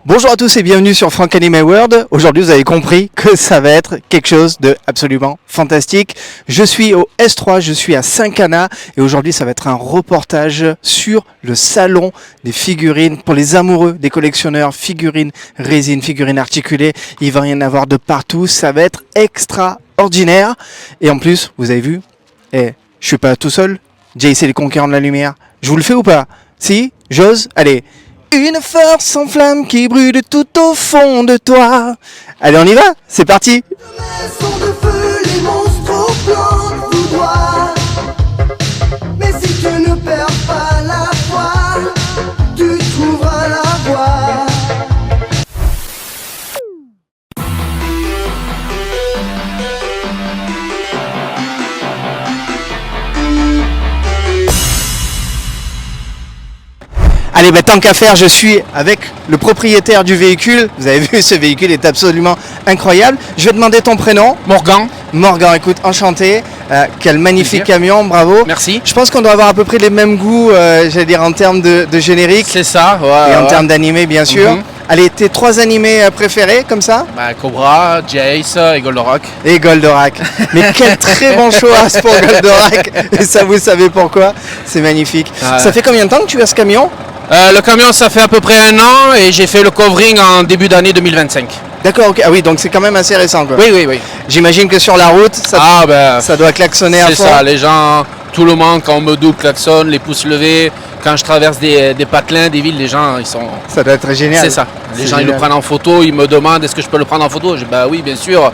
Bonjour à tous et bienvenue sur Frank Anime World. Aujourd'hui, vous avez compris que ça va être quelque chose de absolument fantastique. Je suis au S3, je suis à Saint-Cana et aujourd'hui, ça va être un reportage sur le salon des figurines pour les amoureux des collectionneurs, figurines résine, figurines articulées. Il va y en avoir de partout, ça va être extraordinaire. Et en plus, vous avez vu, je suis pas tout seul. Jay, c'est les conquérants de la lumière. Je vous le fais ou pas? Si? J'ose? Allez. Une force en flamme qui brûle tout au fond de toi. Allez, on y va, c'est parti. Sont de feu les monstres au plan de vouloir. Mais si tu ne perds pas la foi, tu trouveras la voie. Allez, tant qu'à faire, je suis avec le propriétaire du véhicule. Vous avez vu, ce véhicule est absolument incroyable. Je vais demander ton prénom. Morgan. Morgan, écoute, enchanté. Quel magnifique camion, bravo. Merci. Je pense qu'on doit avoir à peu près les mêmes goûts, j'allais dire, en termes de générique. C'est ça, ouais. Et en termes d'animé, bien sûr. Mhm. Allez, tes 3 animés préférés, comme ça? Cobra, Jace et Goldorak. Et Goldorak. Mais quel très bon choix pour Goldorak. Et ça, vous savez pourquoi. C'est magnifique. Ouais. Ça fait combien de temps que tu as ce camion? Le camion, ça fait à peu près 1 an et j'ai fait le covering en début d'année 2025. D'accord, ok. Ah oui, donc c'est quand même assez récent, quoi. Oui. J'imagine que sur la route, ça doit klaxonner à c'est fond. ça, les gens, tout le monde, quand on me double, klaxonne, les pouces levés. Quand je traverse des patelins, des villes, les gens, ils sont... Ça doit être génial. C'est ça. Les C'est gens, ils le génial. prennent en photo, ils me demandent est-ce que je peux le prendre en photo. Je dis oui, bien sûr.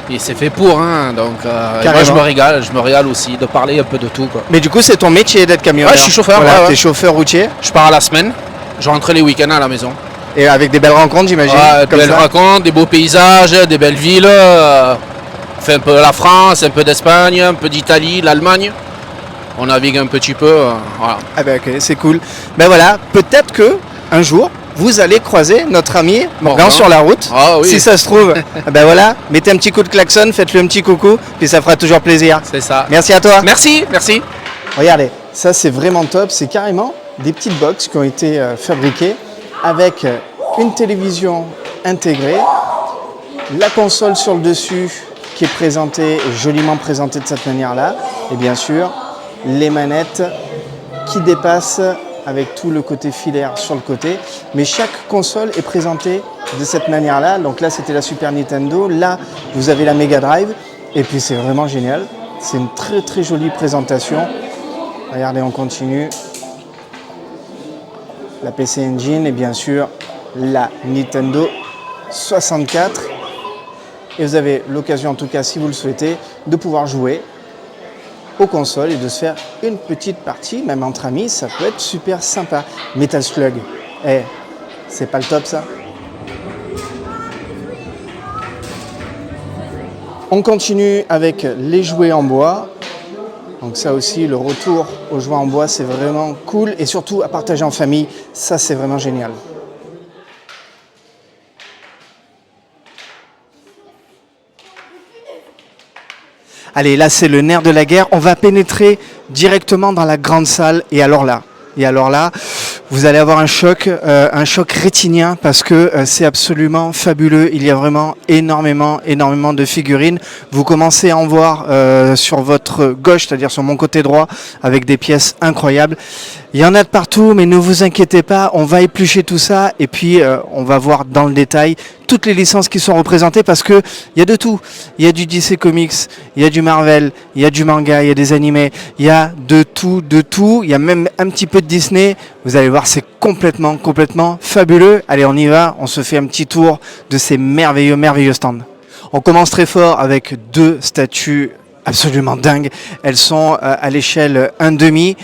Et c'est fait pour, hein. Donc et moi, je me régale aussi de parler un peu de tout, quoi. Mais du coup, c'est ton métier d'être camionneur. Ouais, je suis chauffeur, Voilà, ouais. T'es chauffeur routier Je pars à la semaine, je rentre les week-ends à la maison. et avec des belles rencontres, j'imagine. Ouais, comme belles ça. rencontres, des beaux paysages, des belles villes. On fait un peu la France, un peu d'Espagne, un peu d'Italie, l'Allemagne. On navigue un petit peu, voilà. Ah ben ok, c'est cool. Ben voilà, peut-être que un jour, vous allez croiser notre ami Morgan sur la route. Ah oui. Si ça se trouve, ben voilà, mettez un petit coup de klaxon, faites-le un petit coucou, puis ça fera toujours plaisir. C'est ça. Merci à toi. Merci. Regardez, ça c'est vraiment top, c'est carrément des petites box qui ont été fabriquées avec une télévision intégrée, la console sur le dessus qui est présentée, joliment présentée de cette manière-là, et bien sûr les manettes qui dépassent avec tout le côté filaire sur le côté, mais chaque console est présentée de cette manière-là. Donc là c'était la Super Nintendo, là vous avez la Mega Drive, et puis c'est vraiment génial, c'est une très très jolie présentation. Regardez, on continue. La PC Engine et bien sûr la Nintendo 64. Et vous avez l'occasion, en tout cas si vous le souhaitez, de pouvoir jouer aux consoles et de se faire une petite partie, même entre amis, ça peut être super sympa. Metal Slug, c'est pas le top ça? On continue avec les jouets en bois. Donc ça aussi, le retour aux jouets en bois, c'est vraiment cool. Et surtout, à partager en famille, ça c'est vraiment génial. Allez, là c'est le nerf de la guerre. On va pénétrer directement dans la grande salle. Et alors là, vous allez avoir un choc rétinien parce que c'est absolument fabuleux. Il y a vraiment énormément de figurines. Vous commencez à en voir sur votre gauche, c'est-à-dire sur mon côté droit, avec des pièces incroyables. Il y en a de partout, mais ne vous inquiétez pas, on va éplucher tout ça et puis on va voir dans le détail toutes les licences qui sont représentées parce que il y a de tout. Il y a du DC Comics, il y a du Marvel, il y a du manga, il y a des animés, il y a de tout. Il y a même un petit peu de Disney. Vous allez voir, c'est complètement fabuleux. Allez, on y va, on se fait un petit tour de ces merveilleux stands. On commence très fort avec 2 statues absolument dingues. Elles sont à l'échelle 1,5.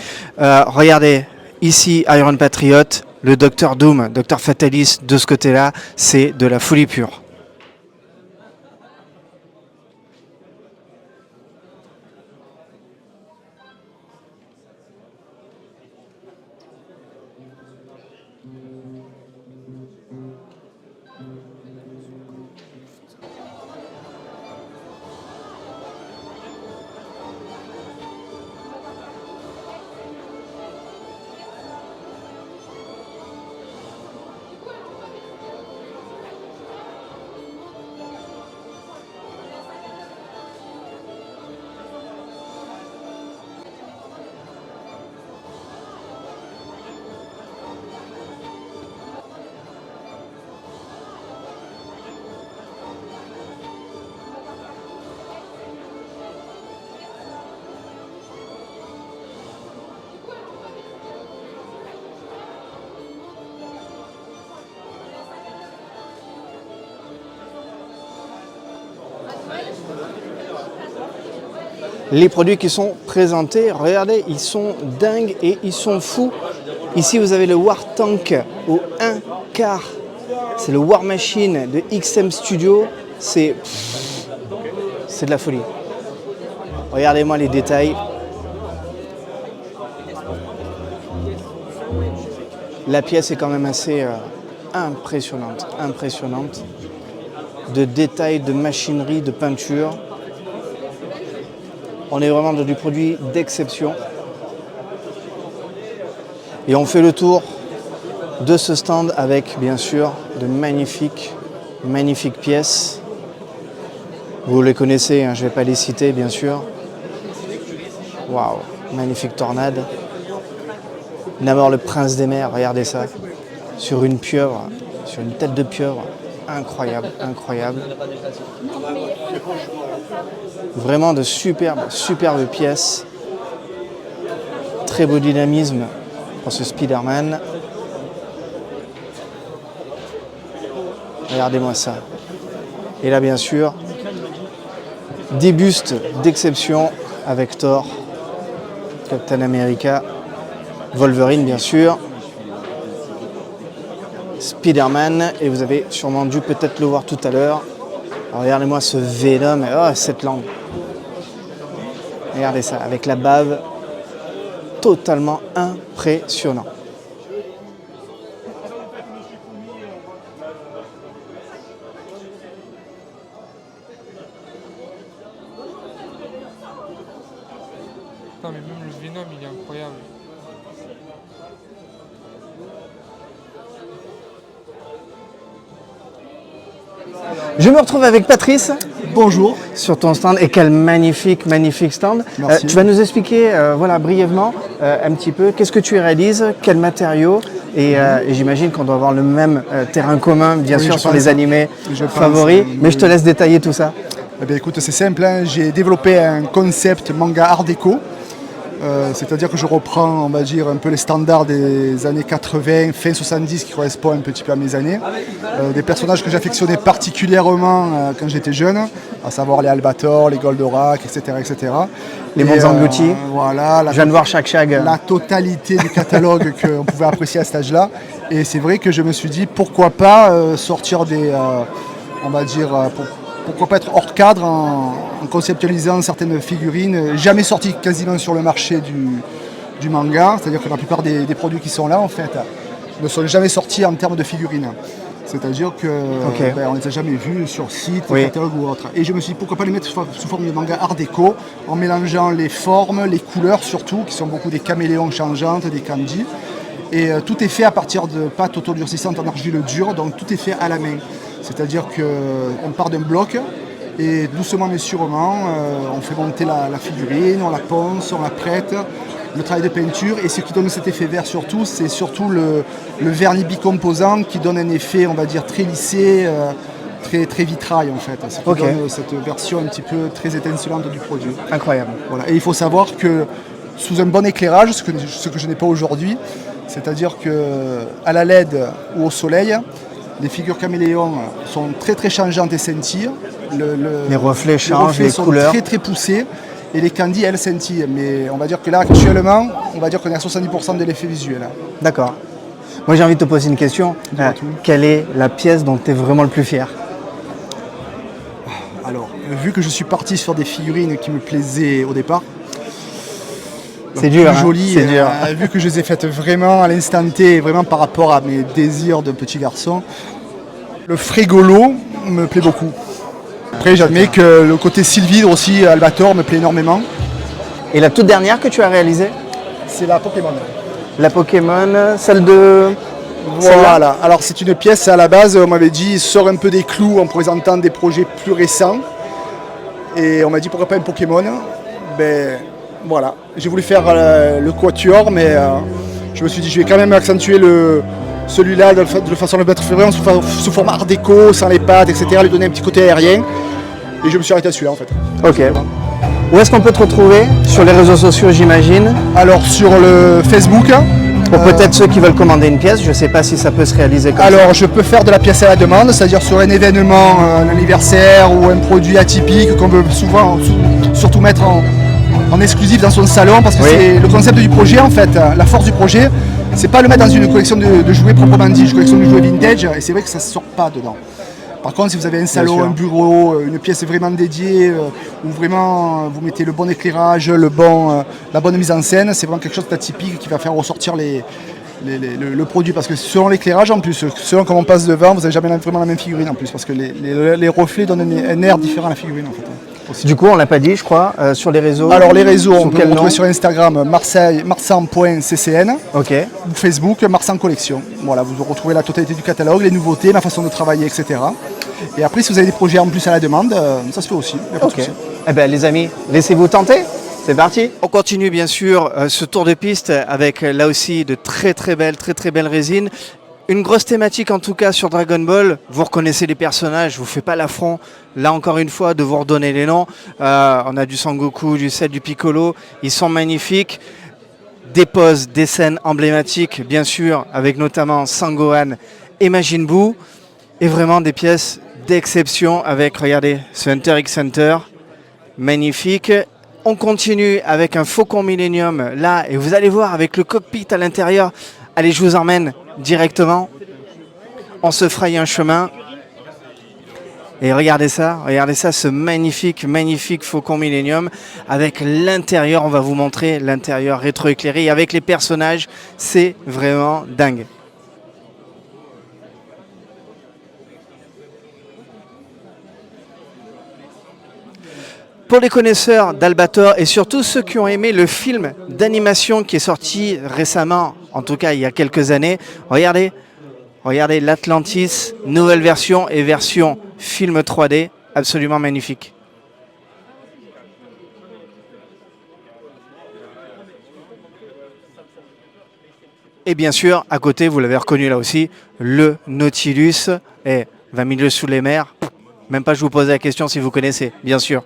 Regardez, ici Iron Patriot, le Docteur Doom, Docteur Fatalis de ce côté-là, c'est de la folie pure. Les produits qui sont présentés, regardez, ils sont dingues et ils sont fous. Ici, vous avez le War Tank au 1 quart. C'est le War Machine de XM Studio. C'est de la folie. Regardez-moi les détails. La pièce est quand même assez impressionnante. De détails, de machinerie, de peinture. On est vraiment dans du produit d'exception. Et on fait le tour de ce stand avec, bien sûr, de magnifiques pièces. Vous les connaissez, hein, je ne vais pas les citer, bien sûr. Waouh, magnifique tornade. D'abord le prince des mers, regardez ça. Sur une pieuvre, sur une tête de pieuvre. Incroyable. Vraiment de superbes pièces. Très beau dynamisme pour ce Spider-Man. Regardez-moi ça. Et là, bien sûr, des bustes d'exception avec Thor, Captain America, Wolverine, bien sûr, Spider-Man, et vous avez sûrement dû peut-être le voir tout à l'heure. Regardez-moi ce Venom, cette langue. Regardez ça, avec la bave, totalement impressionnant. Non mais même le Venom il est incroyable. Je me retrouve avec Patrice. Bonjour. Sur ton stand, et quel magnifique stand. Merci. Tu vas nous expliquer brièvement un petit peu qu'est-ce que tu réalises, quels matériaux, et j'imagine qu'on doit avoir le même terrain commun, bien Oui, sûr, je sur pense. les animés Je pense, favoris, mais je te oui. laisse détailler tout ça. Eh bien, écoute, c'est simple, hein. J'ai développé un concept manga art déco. C'est-à-dire que je reprends, on va dire, un peu les standards des années 80, fin 70, qui correspondent un petit peu à mes années. Des personnages que j'affectionnais particulièrement quand j'étais jeune, à savoir les Albator, les Goldorak, etc. Les mondes engloutis. Voilà. Je viens de voir Shag. La totalité du catalogue qu'on pouvait apprécier à cet âge-là. Et c'est vrai que je me suis dit, pourquoi pas sortir des, on va dire, pourquoi pas être hors cadre en conceptualisant certaines figurines jamais sorties quasiment sur le marché du manga. C'est-à-dire que la plupart des produits qui sont là, en fait, ne sont jamais sortis en termes de figurines. C'est-à-dire qu'on ne les a jamais vus sur site, catalogue ou autre. Et je me suis dit, pourquoi pas les mettre sous forme de manga art déco, en mélangeant les formes, les couleurs surtout, qui sont beaucoup des caméléons changeantes, des kanji. Et tout est fait à partir de pâtes autodurcissantes en argile dure, donc tout est fait à la main. C'est-à-dire qu'on part d'un bloc et doucement mais sûrement, on fait monter la figurine, on la ponce, on la prête, le travail de peinture. Et ce qui donne cet effet vert surtout, c'est surtout le vernis bicomposant qui donne un effet, on va dire, très lissé, très vitrail en fait. Ce qui donne cette version un petit peu très étincelante du produit. Incroyable. Voilà. Et il faut savoir que sous un bon éclairage, ce que je n'ai pas aujourd'hui, c'est-à-dire qu'à la LED ou au soleil, les figures caméléons sont très changeantes et scintillent. Les reflets changent, les les sont couleurs. très poussés et les candies, elles, scintillent. Mais on va dire que là, actuellement, on va dire qu'on est à 70% de l'effet visuel. D'accord. Moi, j'ai envie de te poser une question. Quelle est la pièce dont tu es vraiment le plus fier? Alors, vu que je suis parti sur des figurines qui me plaisaient au départ, c'est dur, joli, c'est dur. Vu que je les ai faites vraiment à l'instant T, vraiment par rapport à mes désirs de petit garçon, le frégolo me plaît beaucoup. Après, j'admets que le côté Sylvie aussi, Albator, me plaît énormément. Et la toute dernière que tu as réalisée? C'est la Pokémon. La Pokémon, celle de... Voilà, alors c'est une pièce à la base, on m'avait dit sort un peu des clous en présentant des projets plus récents. Et on m'a dit pourquoi pas un Pokémon. Ben voilà, j'ai voulu faire le quatuor, mais je me suis dit je vais quand même accentuer celui-là de façon à le mettre vraiment sous forme art déco, sans les pattes, etc. Lui donner un petit côté aérien. Et je me suis arrêté à celui-là en fait. Ok. Où est-ce qu'on peut te retrouver? Sur les réseaux sociaux, j'imagine. Alors sur le Facebook, Pour peut-être ceux qui veulent commander une pièce, je ne sais pas si ça peut se réaliser comme ça. Alors je peux faire de la pièce à la demande, c'est-à-dire sur un événement, un anniversaire ou un produit atypique qu'on veut souvent surtout mettre en exclusif dans son salon, parce que Oui. c'est le concept du projet en fait, la force du projet, c'est pas le mettre dans une collection de jouets proprement dit, une collection de jouets vintage, et c'est vrai que ça ne sort pas dedans. Par contre, si vous avez un salon, sûr. un bureau, une pièce vraiment dédiée, où vraiment vous mettez le bon éclairage, la bonne mise en scène, c'est vraiment quelque chose d'atypique qui va faire ressortir le produit. Parce que selon l'éclairage en plus, selon comment on passe devant, vous n'avez jamais vraiment la même figurine en plus. Parce que les reflets donnent un air différent à la figurine en fait. Aussi. Du coup, on l'a pas dit, je crois, sur les réseaux. Alors les réseaux, on Sous peut quel le retrouver nom sur Instagram, marsan.ccn, Ok. ou Facebook, Marsan Collection. Voilà, vous retrouvez la totalité du catalogue, les nouveautés, ma façon de travailler, etc. Et après, si vous avez des projets en plus à la demande, ça se fait aussi. Y a pas de Ok. souci. Eh bien, les amis, laissez-vous tenter. C'est parti. On continue bien sûr ce tour de piste avec là aussi de très très belles résines. Une grosse thématique en tout cas sur Dragon Ball. Vous reconnaissez les personnages, je vous fais pas l'affront là encore une fois de vous redonner les noms. On a du Sangoku, du Cell, du Piccolo. Ils sont magnifiques. Des poses, des scènes emblématiques bien sûr avec notamment Sangohan et Majin Buu. Et vraiment des pièces d'exception avec, regardez, ce Hunter x Hunter. Magnifique. On continue avec un Faucon Millennium là et vous allez voir avec le cockpit à l'intérieur. Allez, je vous emmène directement. On se fraye un chemin. Et regardez ça, ce magnifique Faucon Millennium avec l'intérieur. On va vous montrer l'intérieur rétroéclairé et avec les personnages, c'est vraiment dingue. Pour les connaisseurs d'Albator et surtout ceux qui ont aimé le film d'animation qui est sorti récemment, en tout cas il y a quelques années, regardez l'Atlantis, nouvelle version et version film 3D, absolument magnifique. Et bien sûr, à côté, vous l'avez reconnu là aussi, le Nautilus, et 20 milieux sous les mers. Même pas je vous pose la question si vous connaissez, bien sûr.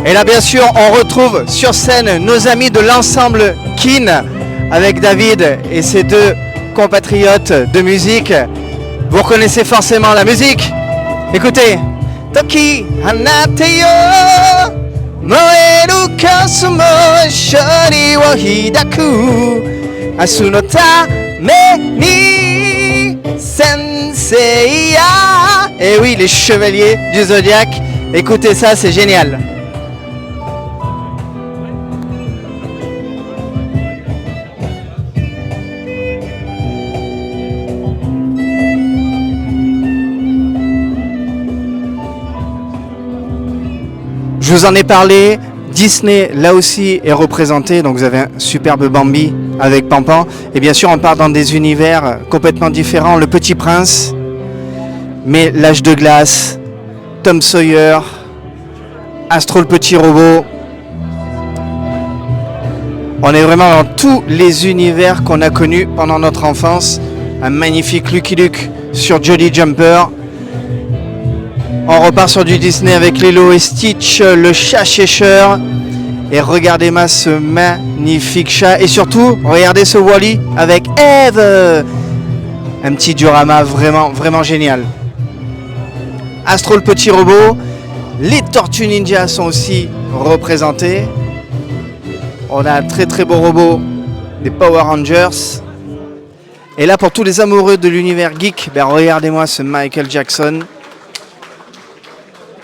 Et là, bien sûr, on retrouve sur scène nos amis de l'ensemble Kin avec David et ses deux compatriotes de musique. Vous reconnaissez forcément la musique. Écoutez. Toki hanateyo moeru kosmo shori wo hidaku asu no tame ni sensei ya. Et oui, les chevaliers du Zodiaque. Écoutez ça, c'est génial. Je vous en ai parlé, Disney là aussi est représenté, donc vous avez un superbe Bambi avec Pampan. Et bien sûr on part dans des univers complètement différents, Le Petit Prince, mais L'Âge de Glace, Tom Sawyer, Astro le Petit Robot. On est vraiment dans tous les univers qu'on a connus pendant notre enfance. Un magnifique Lucky Luke sur Jolly Jumper. On repart sur du Disney avec Lilo et Stitch, le chat Cheshire. Et regardez-moi ce magnifique chat. Et surtout, regardez ce Wall-E avec Eve. Un petit diorama vraiment génial. Astro le Petit Robot. Les Tortues Ninja sont aussi représentées. On a un très beau robot des Power Rangers. Et là, pour tous les amoureux de l'univers geek, ben regardez-moi ce Michael Jackson.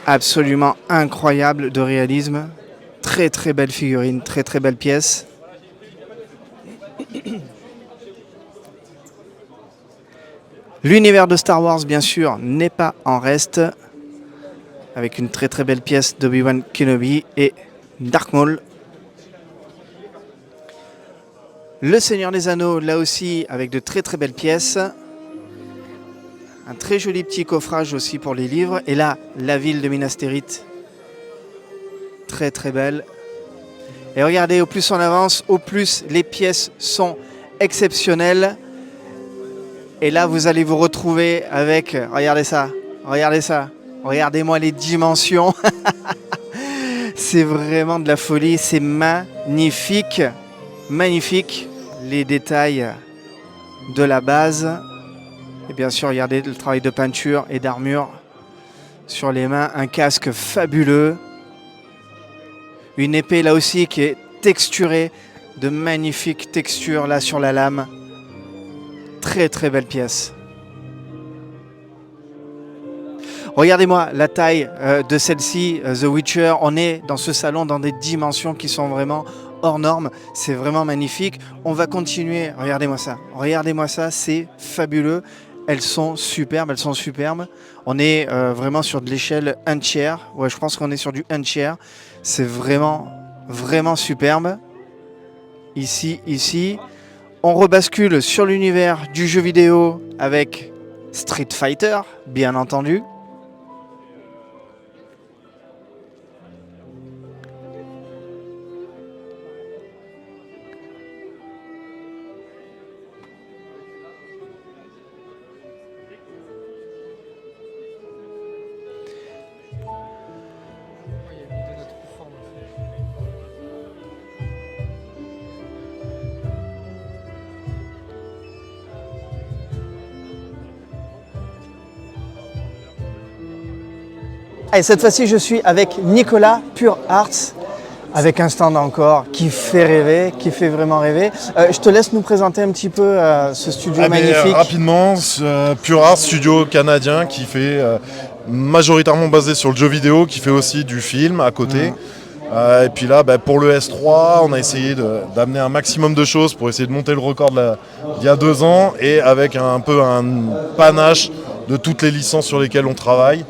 Absolument incroyable de réalisme. Très belle figurine, très belle pièce. L'univers de Star Wars, bien sûr, n'est pas en reste. Avec une très belle pièce d'Obi-Wan Kenobi et Darth Maul. Le Seigneur des Anneaux, là aussi, avec de très belles pièces. Un très joli petit coffrage aussi pour les livres. Et là, la ville de Minas Tirith. Très belle. Et regardez, au plus on avance, au plus les pièces sont exceptionnelles. Et là, vous allez vous retrouver avec, regardez ça, regardez-moi les dimensions. C'est vraiment de la folie, c'est magnifique, magnifique. Les détails de la base. Et bien sûr, regardez le travail de peinture et d'armure sur les mains, un casque fabuleux. Une épée là aussi qui est texturée, de magnifiques textures là sur la lame. Très très belle pièce. Regardez-moi la taille de celle-ci, The Witcher. On est dans ce salon dans des dimensions qui sont vraiment hors normes. C'est vraiment magnifique. On va continuer. Regardez-moi ça, c'est fabuleux. Elles sont superbes. On est vraiment sur de l'échelle 1 tiers. Ouais, je pense qu'on est sur du 1 tiers. C'est vraiment, vraiment superbe. Ici. On rebascule sur l'univers du jeu vidéo avec Street Fighter, bien entendu. Il y a mis de notre forme. Et cette fois-ci, je suis avec Nicolas Pure Arts, avec un stand encore qui fait rêver, qui fait vraiment rêver. Je te laisse nous présenter un petit peu ce studio magnifique. Rapidement, Pure Art, studio canadien qui fait majoritairement basé sur le jeu vidéo, qui fait aussi du film à côté. Et puis là, pour le S3, on a essayé d'amener un maximum de choses pour essayer de monter le record d'il y a 2 ans, et avec un peu un panache de toutes les licences sur lesquelles on travaille.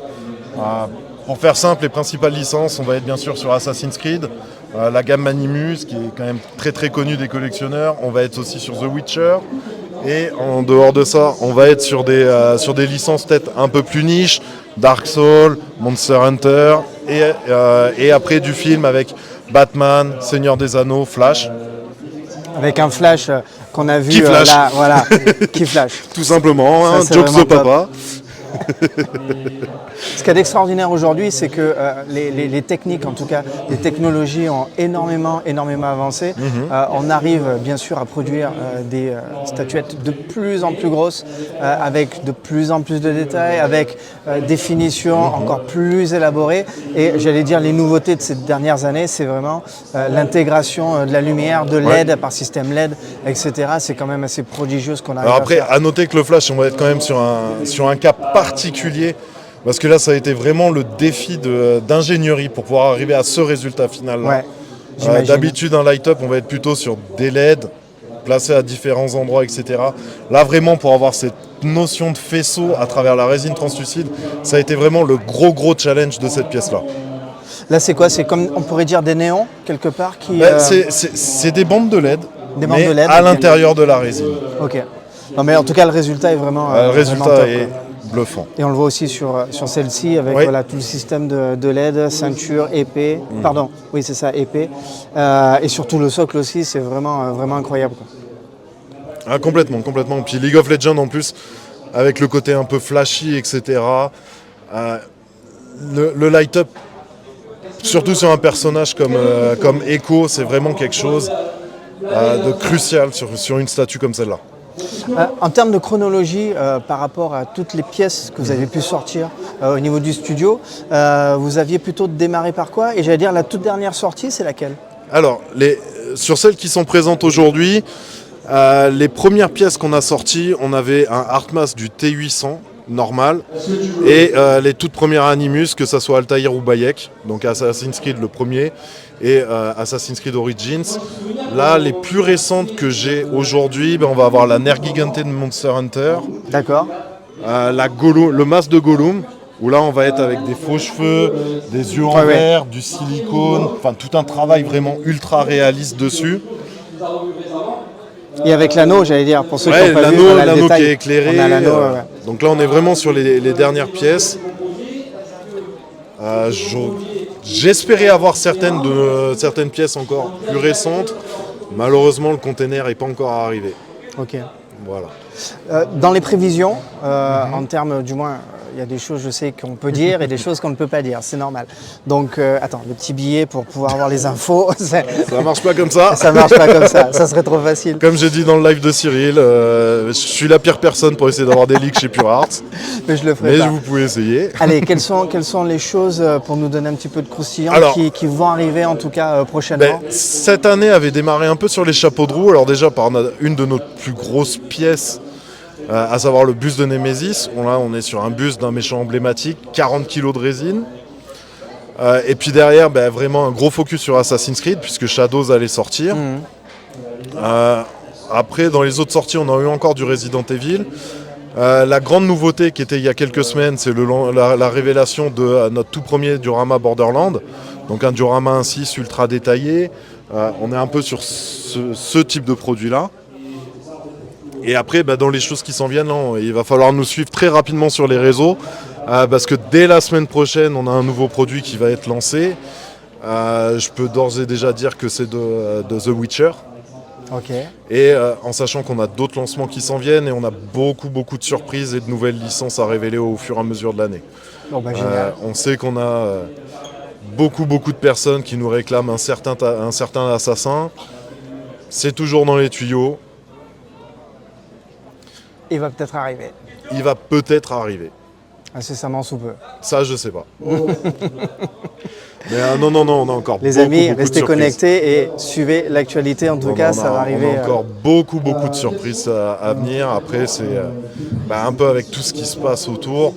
Pour faire simple, les principales licences, on va être bien sûr sur Assassin's Creed, la gamme Manimus, qui est quand même très très connue des collectionneurs. On va être aussi sur The Witcher. Et en dehors de ça, on va être sur des licences peut-être un peu plus niches, Dark Souls, Monster Hunter, et après du film avec Batman, Seigneur des Anneaux, Flash. Avec un flash qu'on a vu Qui flash. là, voilà, qui flash. Tout simplement, Ça, hein, c'est jokes vraiment de papa. Ce qu'il y a d'extraordinaire aujourd'hui, c'est que les techniques, en tout cas, les technologies ont énormément avancé. On arrive bien sûr à produire des statuettes de plus en plus grosses, avec de plus en plus de détails, avec des finitions encore plus élaborées. Et j'allais dire, les nouveautés de ces dernières années, c'est vraiment l'intégration de la lumière, de LED par système LED, etc. C'est quand même assez prodigieux ce qu'on arrive Alors après, à faire. à noter que le Flash, on va être quand même sur un cas particulier, parce que là, ça a été vraiment le défi d'ingénierie pour pouvoir arriver à ce résultat final-là. Ouais, j'imagine. D'habitude, un light-up, on va être plutôt sur des LED placés à différents endroits, etc. Là, vraiment, pour avoir cette notion de faisceau à travers la résine translucide, ça a été vraiment le gros challenge de cette pièce-là. Là, c'est quoi? C'est comme, on pourrait dire, des néons, quelque part qui, C'est des bandes de LED, Des bandes mais de LED, à ok. l'intérieur de la résine. Ok. Non, mais en tout cas, le résultat est vraiment. Le vraiment résultat top, est quoi. bluffant. Et on le voit aussi sur celle-ci avec Oui. voilà, tout le système de LED, ceinture, épée. Pardon, oui, c'est ça, épée. Et surtout le socle aussi, c'est vraiment incroyable, quoi. Ah, complètement. Puis League of Legends en plus, avec le côté un peu flashy, etc. Le light-up, surtout sur un personnage comme Echo, c'est vraiment quelque chose de crucial sur une statue comme celle-là. En termes de chronologie, par rapport à toutes les pièces que vous avez pu sortir au niveau du studio, vous aviez plutôt démarré par quoi? Et j'allais dire, la toute dernière sortie, c'est laquelle? Alors, sur celles qui sont présentes aujourd'hui, les premières pièces qu'on a sorties, on avait un Artmas du T800 normal, et les toutes premières Animus, que ça soit Altair ou Bayek, donc Assassin's Creed le premier, et Assassin's Creed Origins. Là, les plus récentes que j'ai aujourd'hui, on va avoir la Nergigante de Monster Hunter, D'accord. le masque de Gollum, où là on va être avec des faux cheveux, des yeux en Ouais, ouais. verre, du silicone, enfin tout un travail vraiment ultra réaliste dessus. Et avec l'anneau, j'allais dire, pour ceux qui Ouais, n'ont pas vu, voilà, le l'anneau détail. qui est éclairé. On a l'anneau, ouais. Donc là, on est vraiment sur les dernières pièces. J'espérais avoir certaines pièces encore plus récentes. Malheureusement, le container n'est pas encore arrivé. Ok. Voilà. Dans les prévisions, en termes, du moins, il y a des choses, je sais, qu'on peut dire et des choses qu'on ne peut pas dire, c'est normal. Donc, attends, le petit billet pour pouvoir avoir les infos, Ça marche pas comme ça. ça marche pas comme ça serait trop facile. Comme j'ai dit dans le live de Cyril, je suis la pire personne pour essayer d'avoir des leaks chez Pure Art. Mais je le ferai Mais pas. vous pouvez essayer. Allez, quelles sont les choses pour nous donner un petit peu de croustillant Alors, qui vont arriver en tout cas prochainement? Cette année avait démarré un peu sur les chapeaux de roue. Alors déjà par une de nos plus grosses pièces, à savoir le buste de Nemesis. Là, on est sur un buste d'un méchant emblématique, 40 kg de résine. Et puis derrière, vraiment un gros focus sur Assassin's Creed, puisque Shadows allait sortir. Après, dans les autres sorties, on a eu encore du Resident Evil. La grande nouveauté qui était il y a quelques semaines, c'est la révélation de notre tout premier diorama Borderland. Donc un diorama 1.6 ultra détaillé. On est un peu sur ce type de produit-là. Et après, dans les choses qui s'en viennent, là, il va falloir nous suivre très rapidement sur les réseaux. Parce que dès la semaine prochaine, on a un nouveau produit qui va être lancé. Je peux d'ores et déjà dire que c'est de The Witcher. Ok. Et en sachant qu'on a d'autres lancements qui s'en viennent et on a beaucoup de surprises et de nouvelles licences à révéler au fur et à mesure de l'année. Bon, génial. On sait qu'on a beaucoup de personnes qui nous réclament un certain assassin. C'est toujours dans les tuyaux. Il va peut-être arriver. Il va peut-être arriver. Incessamment sous peu. Ça, je sais pas. Mais non, on a encore Les amis, restez connectés et suivez l'actualité. En tout cas, ça va arriver. On a encore beaucoup de surprises à venir. Après, c'est un peu avec tout ce qui se passe autour.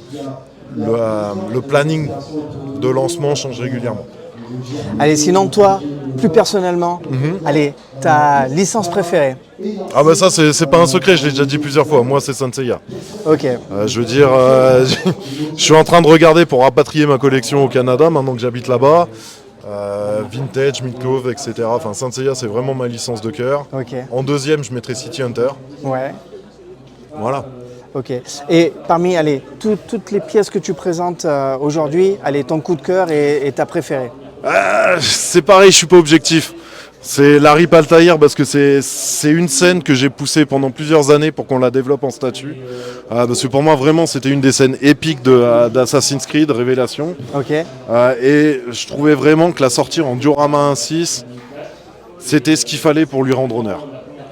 Le planning de lancement change régulièrement. Allez, sinon toi, plus personnellement, allez, ta licence préférée? Ah ça c'est pas un secret, je l'ai déjà dit plusieurs fois, moi c'est Saint Seiya. Ok. Je veux dire, je suis en train de regarder pour rapatrier ma collection au Canada maintenant que j'habite là-bas. Vintage, Midclove, etc. Enfin Saint Seiya c'est vraiment ma licence de cœur. Ok. En deuxième je mettrais City Hunter. Ouais. Voilà. Ok. Et parmi, allez, toutes les pièces que tu présentes aujourd'hui, allez, ton coup de cœur et ta préférée? C'est pareil, je suis pas objectif. C'est la Rip Altair parce que c'est une scène que j'ai poussée pendant plusieurs années pour qu'on la développe en statut. Parce que pour moi vraiment c'était une des scènes épiques d'Assassin's Creed Révélation. Ok. Et je trouvais vraiment que la sortir en diorama 1.6, c'était ce qu'il fallait pour lui rendre honneur.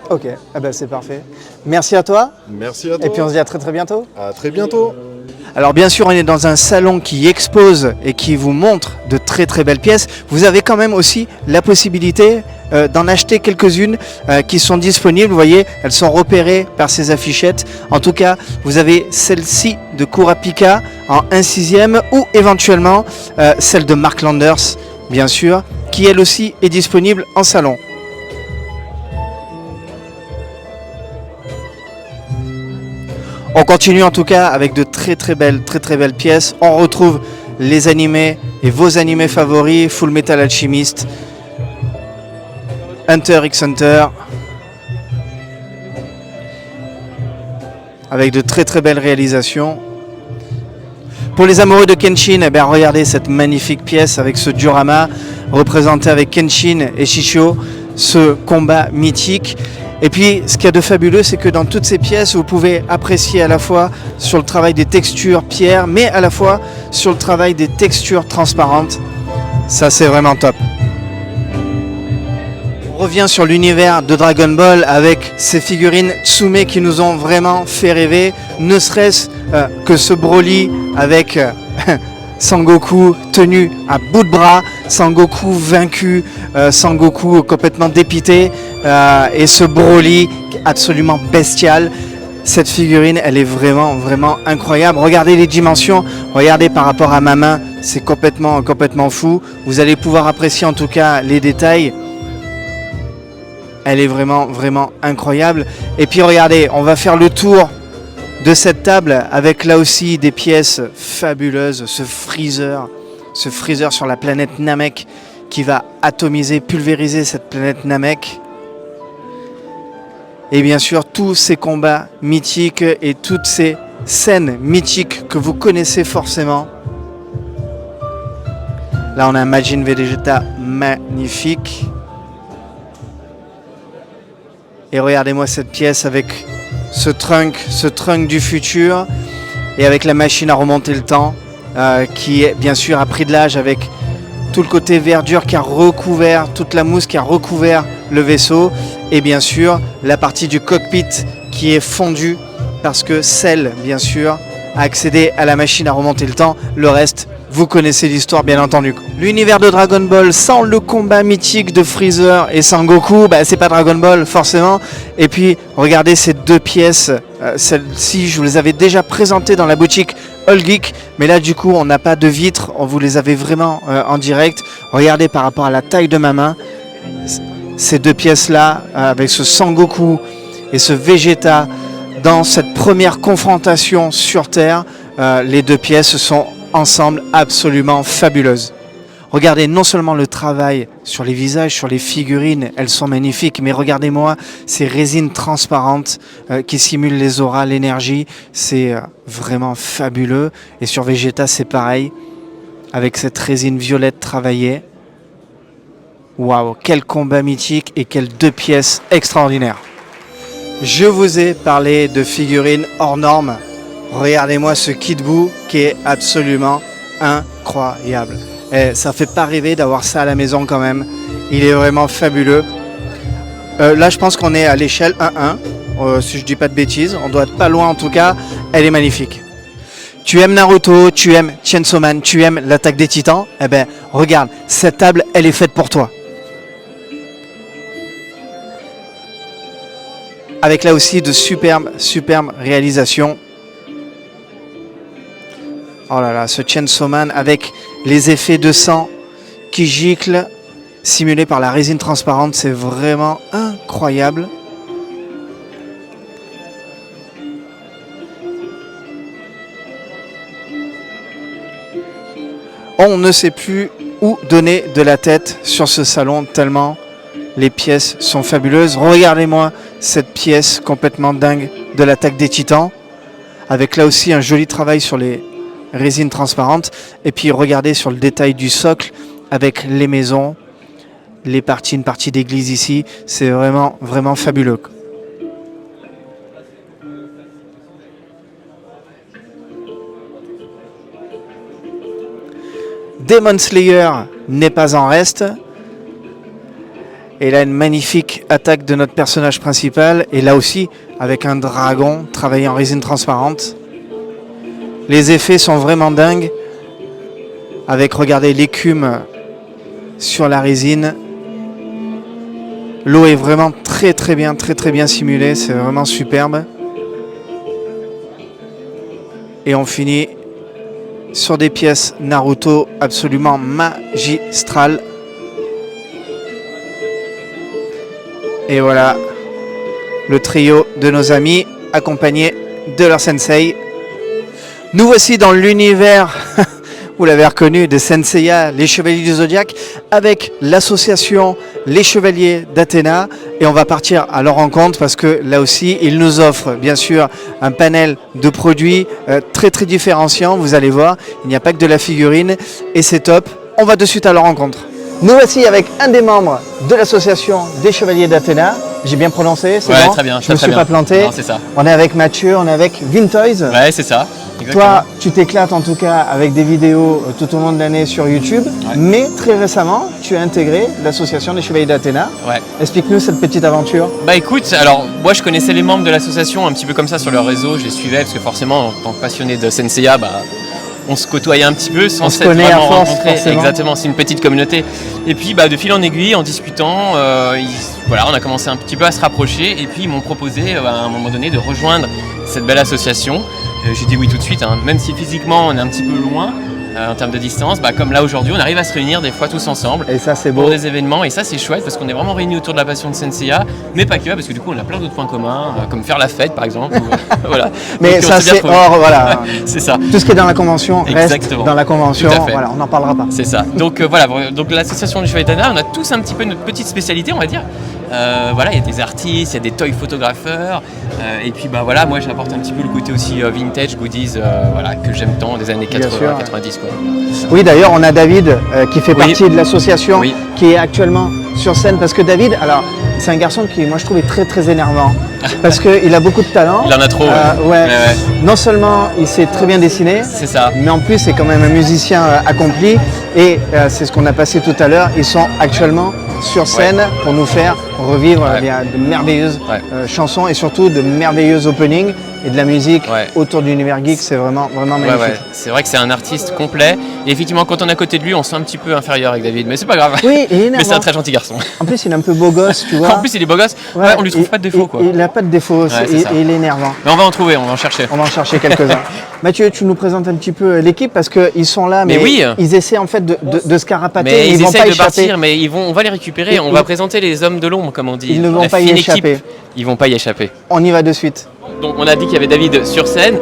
Ok, c'est parfait. Merci à toi. Merci à toi. Et puis on se dit à très bientôt. À très bientôt. Alors bien sûr, on est dans un salon qui expose et qui vous montre de très belles pièces. Vous avez quand même aussi la possibilité d'en acheter quelques-unes qui sont disponibles. Vous voyez, elles sont repérées par ces affichettes. En tout cas, vous avez celle-ci de Kurapika en 1/6 ou éventuellement celle de Mark Landers, bien sûr, qui elle aussi est disponible en salon. On continue en tout cas avec de très belles pièces. On retrouve les animés et vos animés favoris, Full Metal Alchemist, Hunter x Hunter, avec de très belles réalisations. Pour les amoureux de Kenshin, regardez cette magnifique pièce avec ce diorama représenté avec Kenshin et Shishio, ce combat mythique. Et puis, ce qu'il y a de fabuleux, c'est que dans toutes ces pièces, vous pouvez apprécier à la fois sur le travail des textures pierre, mais à la fois sur le travail des textures transparentes. Ça, c'est vraiment top. On revient sur l'univers de Dragon Ball avec ces figurines Tsume qui nous ont vraiment fait rêver, ne serait-ce que ce Broly avec Sangoku tenu à bout de bras, Sangoku vaincu, Sangoku complètement dépité et ce Broly absolument bestial. Cette figurine, elle est vraiment incroyable. Regardez les dimensions, regardez par rapport à ma main, c'est complètement fou. Vous allez pouvoir apprécier en tout cas les détails. Elle est vraiment incroyable. Et puis regardez, on va faire le tour de cette table avec là aussi des pièces fabuleuses. Ce freezer sur la planète Namek qui va atomiser, pulvériser cette planète Namek. Et bien sûr tous ces combats mythiques et toutes ces scènes mythiques que vous connaissez forcément. Là, on a un Majin Vegeta magnifique. Et regardez-moi cette pièce avec ce trunk du futur et avec la machine à remonter le temps qui est bien sûr a pris de l'âge avec tout le côté verdure qui a recouvert, toute la mousse qui a recouvert le vaisseau et bien sûr la partie du cockpit qui est fondue parce que Cell bien sûr a accédé à la machine à remonter le temps. Le reste, vous connaissez l'histoire bien entendu. L'univers de Dragon Ball sans le combat mythique de Freezer et Sangoku, c'est pas Dragon Ball forcément. Et puis regardez ces deux pièces, celles-ci je vous les avais déjà présentées dans la boutique All Geek, mais là du coup on n'a pas de vitre, on vous les avait vraiment en direct. Regardez par rapport à la taille de ma main, ces deux pièces là avec ce Sangoku et ce Vegeta dans cette première confrontation sur Terre, les deux pièces sont ensemble absolument fabuleuses. Regardez non seulement le travail sur les visages, sur les figurines, elles sont magnifiques, mais regardez-moi ces résines transparentes qui simulent les auras, l'énergie, c'est vraiment fabuleux. Et sur Vegeta c'est pareil, avec cette résine violette travaillée. Waouh, quel combat mythique et quelles deux pièces extraordinaires. Je vous ai parlé de figurines hors normes. Regardez-moi ce Kid Buu qui est absolument incroyable. Et ça fait pas rêver d'avoir ça à la maison quand même. Il est vraiment fabuleux. Là je pense qu'on est à l'échelle 1-1. Si je dis pas de bêtises, on doit être pas loin en tout cas. Elle est magnifique. Tu aimes Naruto, tu aimes Chainsaw Man, tu aimes l'attaque des titans. Eh ben regarde, cette table elle est faite pour toi. Avec là aussi de superbes réalisations. Oh là là, ce Chainsaw Man avec les effets de sang qui giclent, simulés par la résine transparente, c'est vraiment incroyable. On ne sait plus où donner de la tête sur ce salon tellement les pièces sont fabuleuses. Regardez-moi cette pièce complètement dingue de l'attaque des titans, avec là aussi un joli travail sur les résines transparentes. Et puis regardez sur le détail du socle avec les maisons, une partie d'église ici. C'est vraiment fabuleux. Demon Slayer n'est pas en reste. Et là, une magnifique attaque de notre personnage principal. Et là aussi, avec un dragon travaillé en résine transparente. Les effets sont vraiment dingues. Avec, regardez, l'écume sur la résine. L'eau est vraiment très bien simulée. C'est vraiment superbe. Et on finit sur des pièces Naruto absolument magistrales. Et voilà, le trio de nos amis accompagnés de leur sensei. Nous voici dans l'univers, vous l'avez reconnu, de Senseiya, les Chevaliers du Zodiaque, avec l'association Les Chevaliers d'Athéna. Et on va partir à leur rencontre parce que là aussi, ils nous offrent bien sûr un panel de produits très différenciants. Vous allez voir, il n'y a pas que de la figurine et c'est top. On va de suite à leur rencontre. Nous voici avec un des membres de l'association des Chevaliers d'Athéna. J'ai bien prononcé, c'est bon? Très bien. Je ne me suis pas planté. Non, c'est ça. On est avec Mathieu, on est avec Vintoys. Ouais, c'est ça. Exactement. Toi, tu t'éclates en tout cas avec des vidéos tout au long de l'année sur YouTube. Ouais. Mais très récemment, tu as intégré l'association des Chevaliers d'Athéna. Ouais. Explique-nous cette petite aventure. Bah écoute, alors moi je connaissais les membres de l'association un petit peu comme ça sur leur réseau, je les suivais parce que forcément en tant que passionné de Senseiya, on se côtoyait un petit peu sans s'être connaît à vraiment force, rencontrés. forcément. Exactement, c'est une petite communauté. Et puis de fil en aiguille, en discutant, on a commencé un petit peu à se rapprocher et puis ils m'ont proposé à un moment donné de rejoindre cette belle association. J'ai dit oui tout de suite, même si physiquement on est un petit peu loin en termes de distance, comme là aujourd'hui on arrive à se réunir des fois tous ensemble. Et ça c'est beau. Pour des événements, et ça c'est chouette parce qu'on est vraiment réunis autour de la passion de Senseiya, mais pas que, parce que du coup on a plein d'autres points communs, comme faire la fête par exemple. Voilà. Mais Donc, ça on s'est bien c'est trouvés. hors, voilà. C'est ça. Tout ce qui est dans la convention reste Exactement. dans la convention. Tout à fait. Voilà, on n'en parlera pas. C'est ça. Donc voilà, donc l'association des Chevaliers d'Athéna, on a tous un petit peu notre petite spécialité, on va dire. Voilà, il y a des artistes, il y a des toy photographeurs. Et puis bah voilà, moi j'apporte un petit peu le côté aussi vintage, goodies, voilà, que j'aime tant des années 80, sûr, 90 quoi. Oui, d'ailleurs, on a David qui fait Oui. partie de l'association, Oui. qui est actuellement sur scène. Parce que David, alors, c'est un garçon qui, moi, je trouve, est très, très énervant. Parce qu'il a beaucoup de talent. Il en a trop. Ouais. Ouais. Non seulement il sait très bien dessiner, C'est ça. mais en plus, c'est quand même un musicien accompli. Et c'est ce qu'on a passé tout à l'heure. Ils sont actuellement sur scène pour nous faire revivre Ouais. eh bien, de merveilleuses Ouais. chansons et surtout de merveilleux openings et de la musique Ouais. autour de l'univers geek. C'est vraiment, vraiment Ouais, magnifique. ouais. C'est vrai que c'est un artiste complet. Et effectivement, quand on est à côté de lui, on se sent un petit peu inférieur avec David, mais c'est pas grave. Oui, il est Mais c'est un énervant. très gentil garçon. En plus, il est un peu beau gosse, tu vois. En plus, il est beau gosse. Ouais, on lui trouve pas de défaut quoi. Il n'a pas de défaut, c'est ça. et il est énervant. Mais on va en trouver, on va en chercher. On va en chercher quelques-uns. Mathieu, tu nous présentes un petit peu l'équipe parce qu'ils sont là, mais, Mais oui. ils essaient en fait de se carapater, Mais ils vont pas essayent de échapper. partir, mais on va les récupérer. On va présenter les hommes de l'ombre, comme on dit. Ils ne vont La pas y fine échapper. équipe. Ils vont pas y échapper. On y va de suite. Donc on a dit qu'il y avait David sur scène.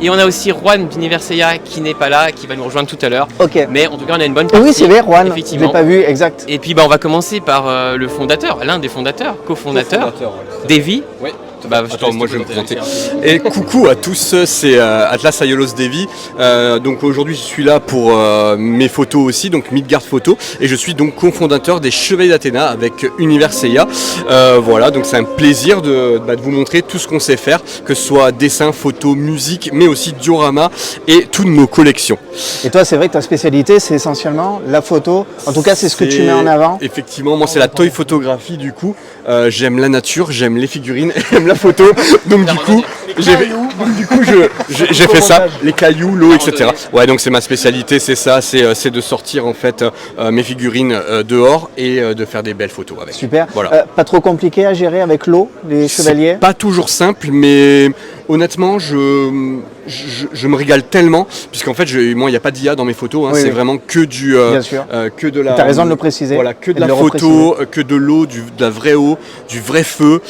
Et on a aussi Juan d'Universeia qui n'est pas là, qui va nous rejoindre tout à l'heure. Ok. Mais en tout cas, on a une bonne Et partie. oui, c'est vrai, Juan, je ne Effectivement. l'ai pas vu, exact. Et puis bah, on va commencer par le fondateur, l'un des fondateurs, cofondateur, Davy. Oui. Bah, je te Attends, laisse moi te je vais me présenter. présenter. Et coucou à tous, c'est Atlas Ayolos Davy. Donc aujourd'hui je suis là pour mes photos aussi, donc Midgard Photo. Et je suis donc cofondateur des Chevaliers d'Athéna avec Universeia. Voilà, donc c'est un plaisir de vous montrer tout ce qu'on sait faire, que ce soit dessin, photo, musique, mais aussi diorama et toutes nos collections. Et toi, c'est vrai que ta spécialité, c'est essentiellement la photo. En tout cas, c'est ce que tu mets en avant. Effectivement, moi c'est la toy photographie du coup. J'aime la nature, j'aime les figurines, j'aime la photo. Donc du coup, j'ai fait ça, les cailloux, l'eau, etc. Ouais, donc c'est ma spécialité, c'est ça, c'est de sortir en fait mes figurines dehors et de faire des belles photos avec. Super. Voilà. Pas trop compliqué à gérer avec l'eau, les chevaliers. C'est pas toujours simple, mais honnêtement, je me régale tellement, puisqu'en fait, moi, il n'y a pas d'IA dans mes photos, hein, Oui, c'est oui. vraiment que du, Bien sûr. que de la. T'as raison de le préciser. Voilà, que et de de la le photo, que de l'eau, de la vraie eau, du vrai feu.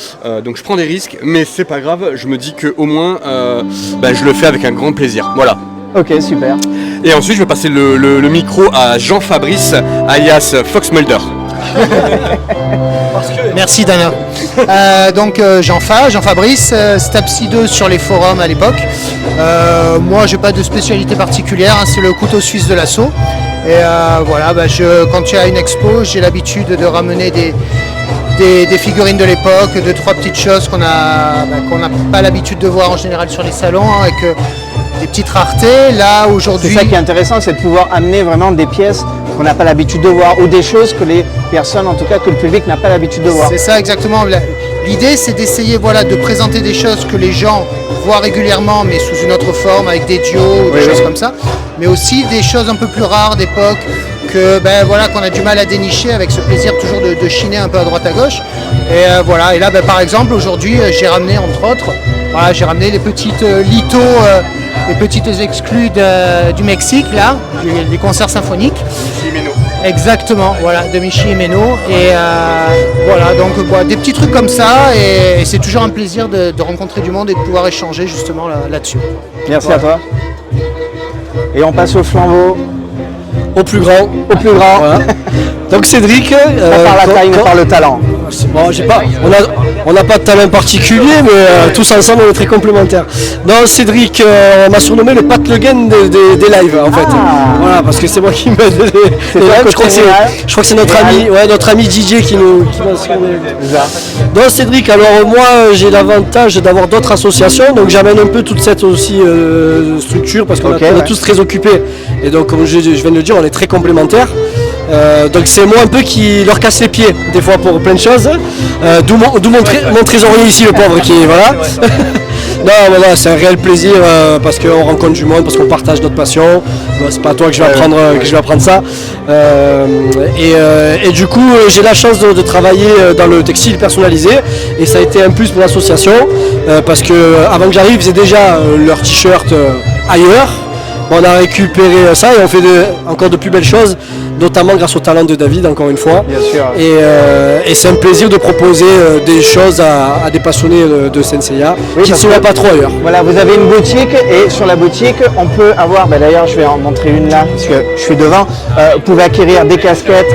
Donc je prends des risques, mais c'est pas grave. Je me dis que au moins, je le fais avec un grand plaisir. Voilà. Ok, super. Et ensuite, je vais passer le micro à Jean-Fabrice, alias Fox Mulder. Merci Dana. Jean Fabrice, Stapsy 2 sur les forums à l'époque. Moi j'ai pas de spécialité particulière, hein, c'est le couteau suisse de l'assaut. Et voilà, quand tu as une expo, j'ai l'habitude de ramener des figurines de l'époque, 2-3 petites choses qu'on n'a pas l'habitude de voir en général sur les salons, hein, avec des petites raretés. Là aujourd'hui. C'est ça qui est intéressant, c'est de pouvoir amener vraiment des pièces qu'on n'a pas l'habitude de voir ou des choses que les personnes, en tout cas que le public n'a pas l'habitude de voir. C'est ça exactement. L'idée c'est d'essayer de présenter des choses que les gens voient régulièrement mais sous une autre forme avec des dios ou des choses comme ça. Mais aussi des choses un peu plus rares d'époque qu'on a du mal à dénicher avec ce plaisir toujours de chiner un peu à droite à gauche. Et là par exemple aujourd'hui j'ai ramené entre autres, j'ai ramené les petites litos, les petites exclus du Mexique là, des concerts symphoniques. Exactement, voilà, de Michi et Meno. Et des petits trucs comme ça, et c'est toujours un plaisir de rencontrer du monde et de pouvoir échanger justement là-dessus. Merci à toi. Et on passe au flambeau. Au plus grand. Au plus grand. Voilà. Donc Cédric. Pas par la taille, mais par le talent. Bon, on n'a pas de talent particulier, mais tous ensemble on est très complémentaires. Non, Cédric, on m'a surnommé le Pat Le Guen des lives en fait. Voilà, parce que c'est moi qui m'aide les lives. Je crois que c'est notre ami DJ qui m'a surnommé. Donc Cédric, alors moi j'ai l'avantage d'avoir d'autres associations, donc j'amène un peu toute cette aussi structure parce qu'on est tous très occupés. Et donc comme je viens de le dire, on est très complémentaires. Donc c'est moi un peu qui leur casse les pieds des fois pour plein de choses, d'où mon trésorier ici, le pauvre qui est voilà. Non, voilà, c'est un réel plaisir parce qu'on rencontre du monde, parce qu'on partage notre passion. C'est pas à toi que je vais apprendre ça. Et du coup j'ai la chance de travailler dans le textile personnalisé, et ça a été un plus pour l'association parce que avant que j'arrive ils faisaient déjà leurs t-shirts ailleurs. On a récupéré ça et on fait encore de plus belles choses, notamment grâce au talent de David, encore une fois. Bien sûr. Et c'est un plaisir de proposer des choses à des passionnés de Senseiya qui ne se voient pas trop ailleurs. Voilà, vous avez une boutique, et sur la boutique, on peut avoir, d'ailleurs je vais en montrer une là, parce que je suis devant, vous pouvez acquérir des casquettes,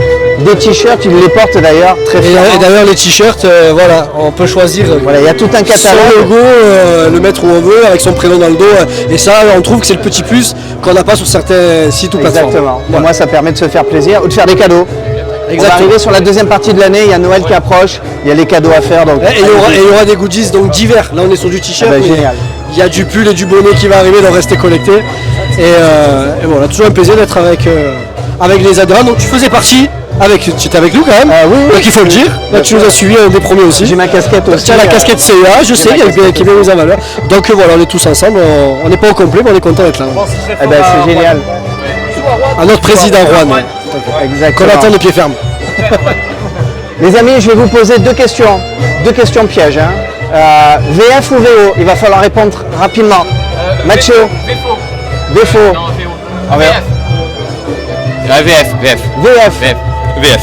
des t-shirts, ils les portent d'ailleurs très Et fièrement. d'ailleurs les t-shirts, voilà, on peut choisir Voilà, il y a tout un son catalogue. logo, le mettre où on veut, avec son prénom dans le dos. Et ça, on trouve que c'est le petit plus qu'on n'a pas sur certains sites ou plateformes. Exactement. Pour Voilà. moi, ça permet de se faire plaisir ou de faire des cadeaux. On va Exactement. arriver sur la deuxième partie de l'année, il y a Noël qui approche, il y a les cadeaux à faire. Donc, Et il y aura des goodies donc divers. Là, on est sur du t-shirt. Ah bah, mais génial. Il y a du pull et du bonnet qui va arriver, donc restez connectés. Et voilà, toujours un plaisir d'être avec les adhérents. Donc tu faisais partie, tu étais avec nous quand même. Oui, oui. Donc il faut le dire. Là, tu nous as suivis un des premiers aussi. J'ai ma casquette aussi. Tiens, la casquette CEA, je sais, ma qui est casquette bien mise en valeur. Donc voilà, on est tous ensemble. On n'est pas au complet, mais on est content d'être là. Eh ben, c'est génial. À notre président Juan, qu'on Exactement. attend de pied ferme. Les amis, je vais vous poser deux questions pièges. Hein. VF ou VO? Il va falloir répondre rapidement. Mathieu, VFO. Ah, ouais. VF. VF. VF.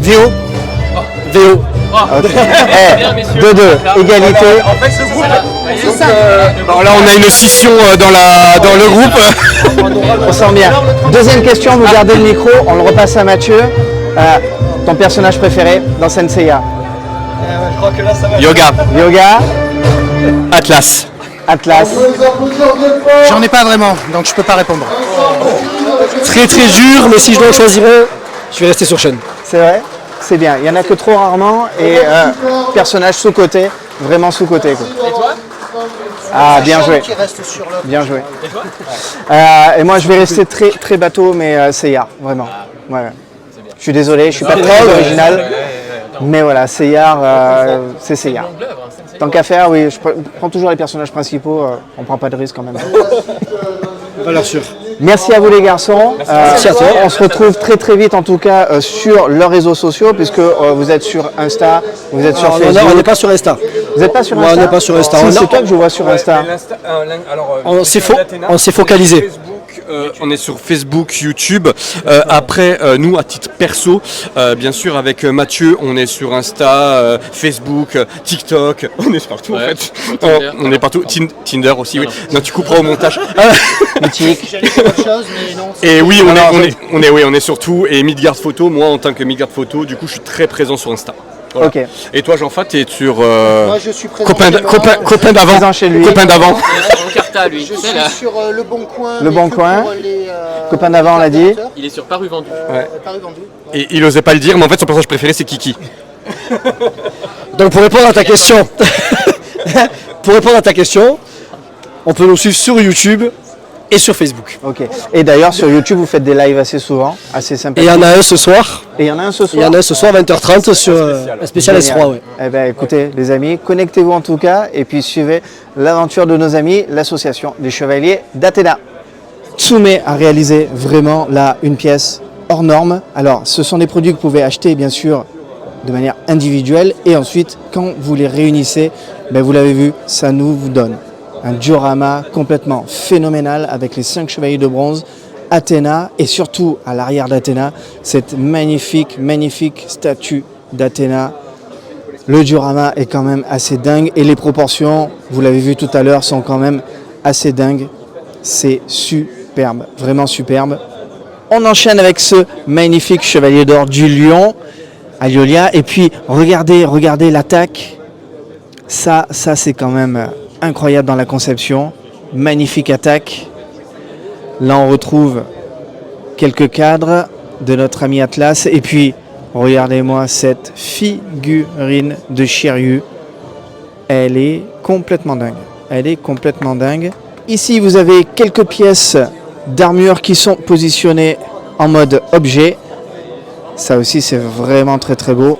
VO. VO. Ok. 2-2, égalité. Alors là, on a une scission dans le groupe. On sent bien. Deuxième question, vous gardez le micro, on le repasse à Mathieu. Ton personnage préféré dans Senseiya? Yoga. Yoga, Atlas. Atlas. J'en ai pas vraiment, donc je peux pas répondre. Très très dur, mais si je dois choisir un, je vais rester sur Shen. C'est vrai? C'est bien. Il y en a que trop rarement et personnage sous-côté, vraiment sous-côté. Quoi. Et toi? Ah, bien joué. Qui reste sur le... Bien joué. Et moi, je vais rester très, très bateau, mais Seiya, vraiment. Ouais. Je suis désolé, je suis pas très original. Mais voilà, Seiya, c'est Seiya. Tant qu'à faire, oui, je prends toujours les personnages principaux, on prend pas de risque quand même. Valeur sûre. Merci à vous les garçons. Merci à toi. On se retrouve très très vite en tout cas sur leurs réseaux sociaux puisque vous êtes sur Insta, vous êtes sur Alors, Facebook. on n'est pas sur Insta. Vous n'êtes pas sur Ouais, Insta? on n'est pas sur Insta. Si, On c'est a- toi que je vois sur Insta. On s'est focalisé. On est sur Facebook, YouTube. Après, nous, à titre perso, bien sûr, avec Mathieu, on est sur Insta, Facebook, TikTok. On est partout en fait. On est partout. Tinder aussi, oui. Non, tu couperas au montage. Mythique. J'allais dire autre chose, mais non. Et oui, on est surtout. Et Midgard Photo, moi, en tant que Midgard Photo, du coup, je suis très présent sur Insta. Voilà. Ok. Et toi, Jean-Fat, tu es sur Moi, je suis présent copain chez moi. copain d'avant. Présent chez lui. Copain d'avant. Carta, lui. Je suis sur Le Bon Coin. Le mais Bon que Coin. pour les, Copain d'avant, on l'a dit. Il est sur Paru Vendu. Paru Vendu. Et il osait pas le dire, mais en fait, son personnage préféré, c'est Kiki. Donc pour répondre à ta question, on peut nous suivre sur YouTube et sur Facebook. Ok. Et d'ailleurs sur YouTube vous faites des lives assez souvent, assez Et sympa. il y en a un ce soir. Et il y en a un ce Il y soir. en a un ce soir 20h30 sur un spécial Génial. S3. Ouais. Eh ben écoutez les amis, connectez-vous en tout cas et puis suivez l'aventure de nos amis, l'association des Chevaliers d'Athéna. Tsume a réalisé vraiment là une pièce hors norme. Alors ce sont des produits que vous pouvez acheter bien sûr de manière individuelle et ensuite quand vous les réunissez, ben, vous l'avez vu, ça nous vous donne un diorama complètement phénoménal avec les 5 chevaliers de bronze, Athéna et surtout à l'arrière d'Athéna, cette magnifique statue d'Athéna. Le diorama est quand même assez dingue et les proportions, vous l'avez vu tout à l'heure, sont quand même assez dingues. C'est superbe, vraiment superbe. On enchaîne avec ce magnifique chevalier d'or du lion, Aliolia. Et puis regardez l'attaque. Ça c'est quand même incroyable dans la conception. Magnifique attaque. Là on retrouve quelques cadres de notre ami Atlas. Et puis regardez-moi cette figurine de Shiryu. Elle est complètement dingue. Ici vous avez quelques pièces d'armure qui sont positionnées en mode objet. Ça aussi c'est vraiment très très beau.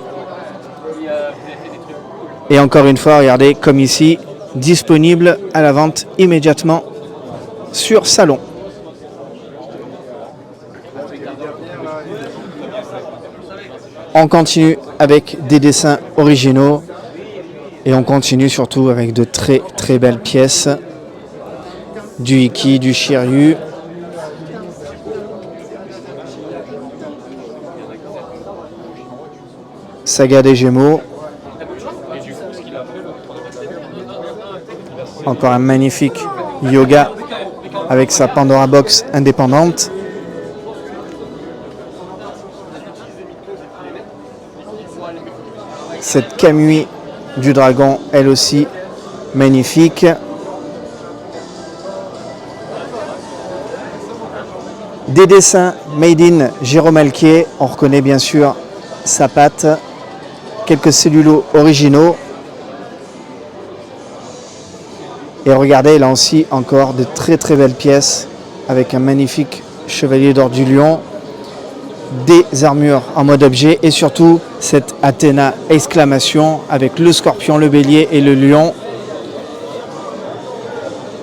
Et encore une fois, regardez comme ici, disponible à la vente immédiatement sur Salon. On continue avec des dessins originaux et on continue surtout avec de très très belles pièces. Du Iki, du Shiryu. Saga des Gémeaux. Encore un magnifique yoga avec sa Pandora Box indépendante. Cette Kamui du dragon, elle aussi, magnifique. Des dessins made in Jérôme Alquier. On reconnaît bien sûr sa patte. Quelques cellulos originaux. Et regardez, là aussi, encore de très très belles pièces avec un magnifique chevalier d'or du lion, des armures en mode objet et surtout cette Athéna exclamation avec le scorpion, le bélier et le lion.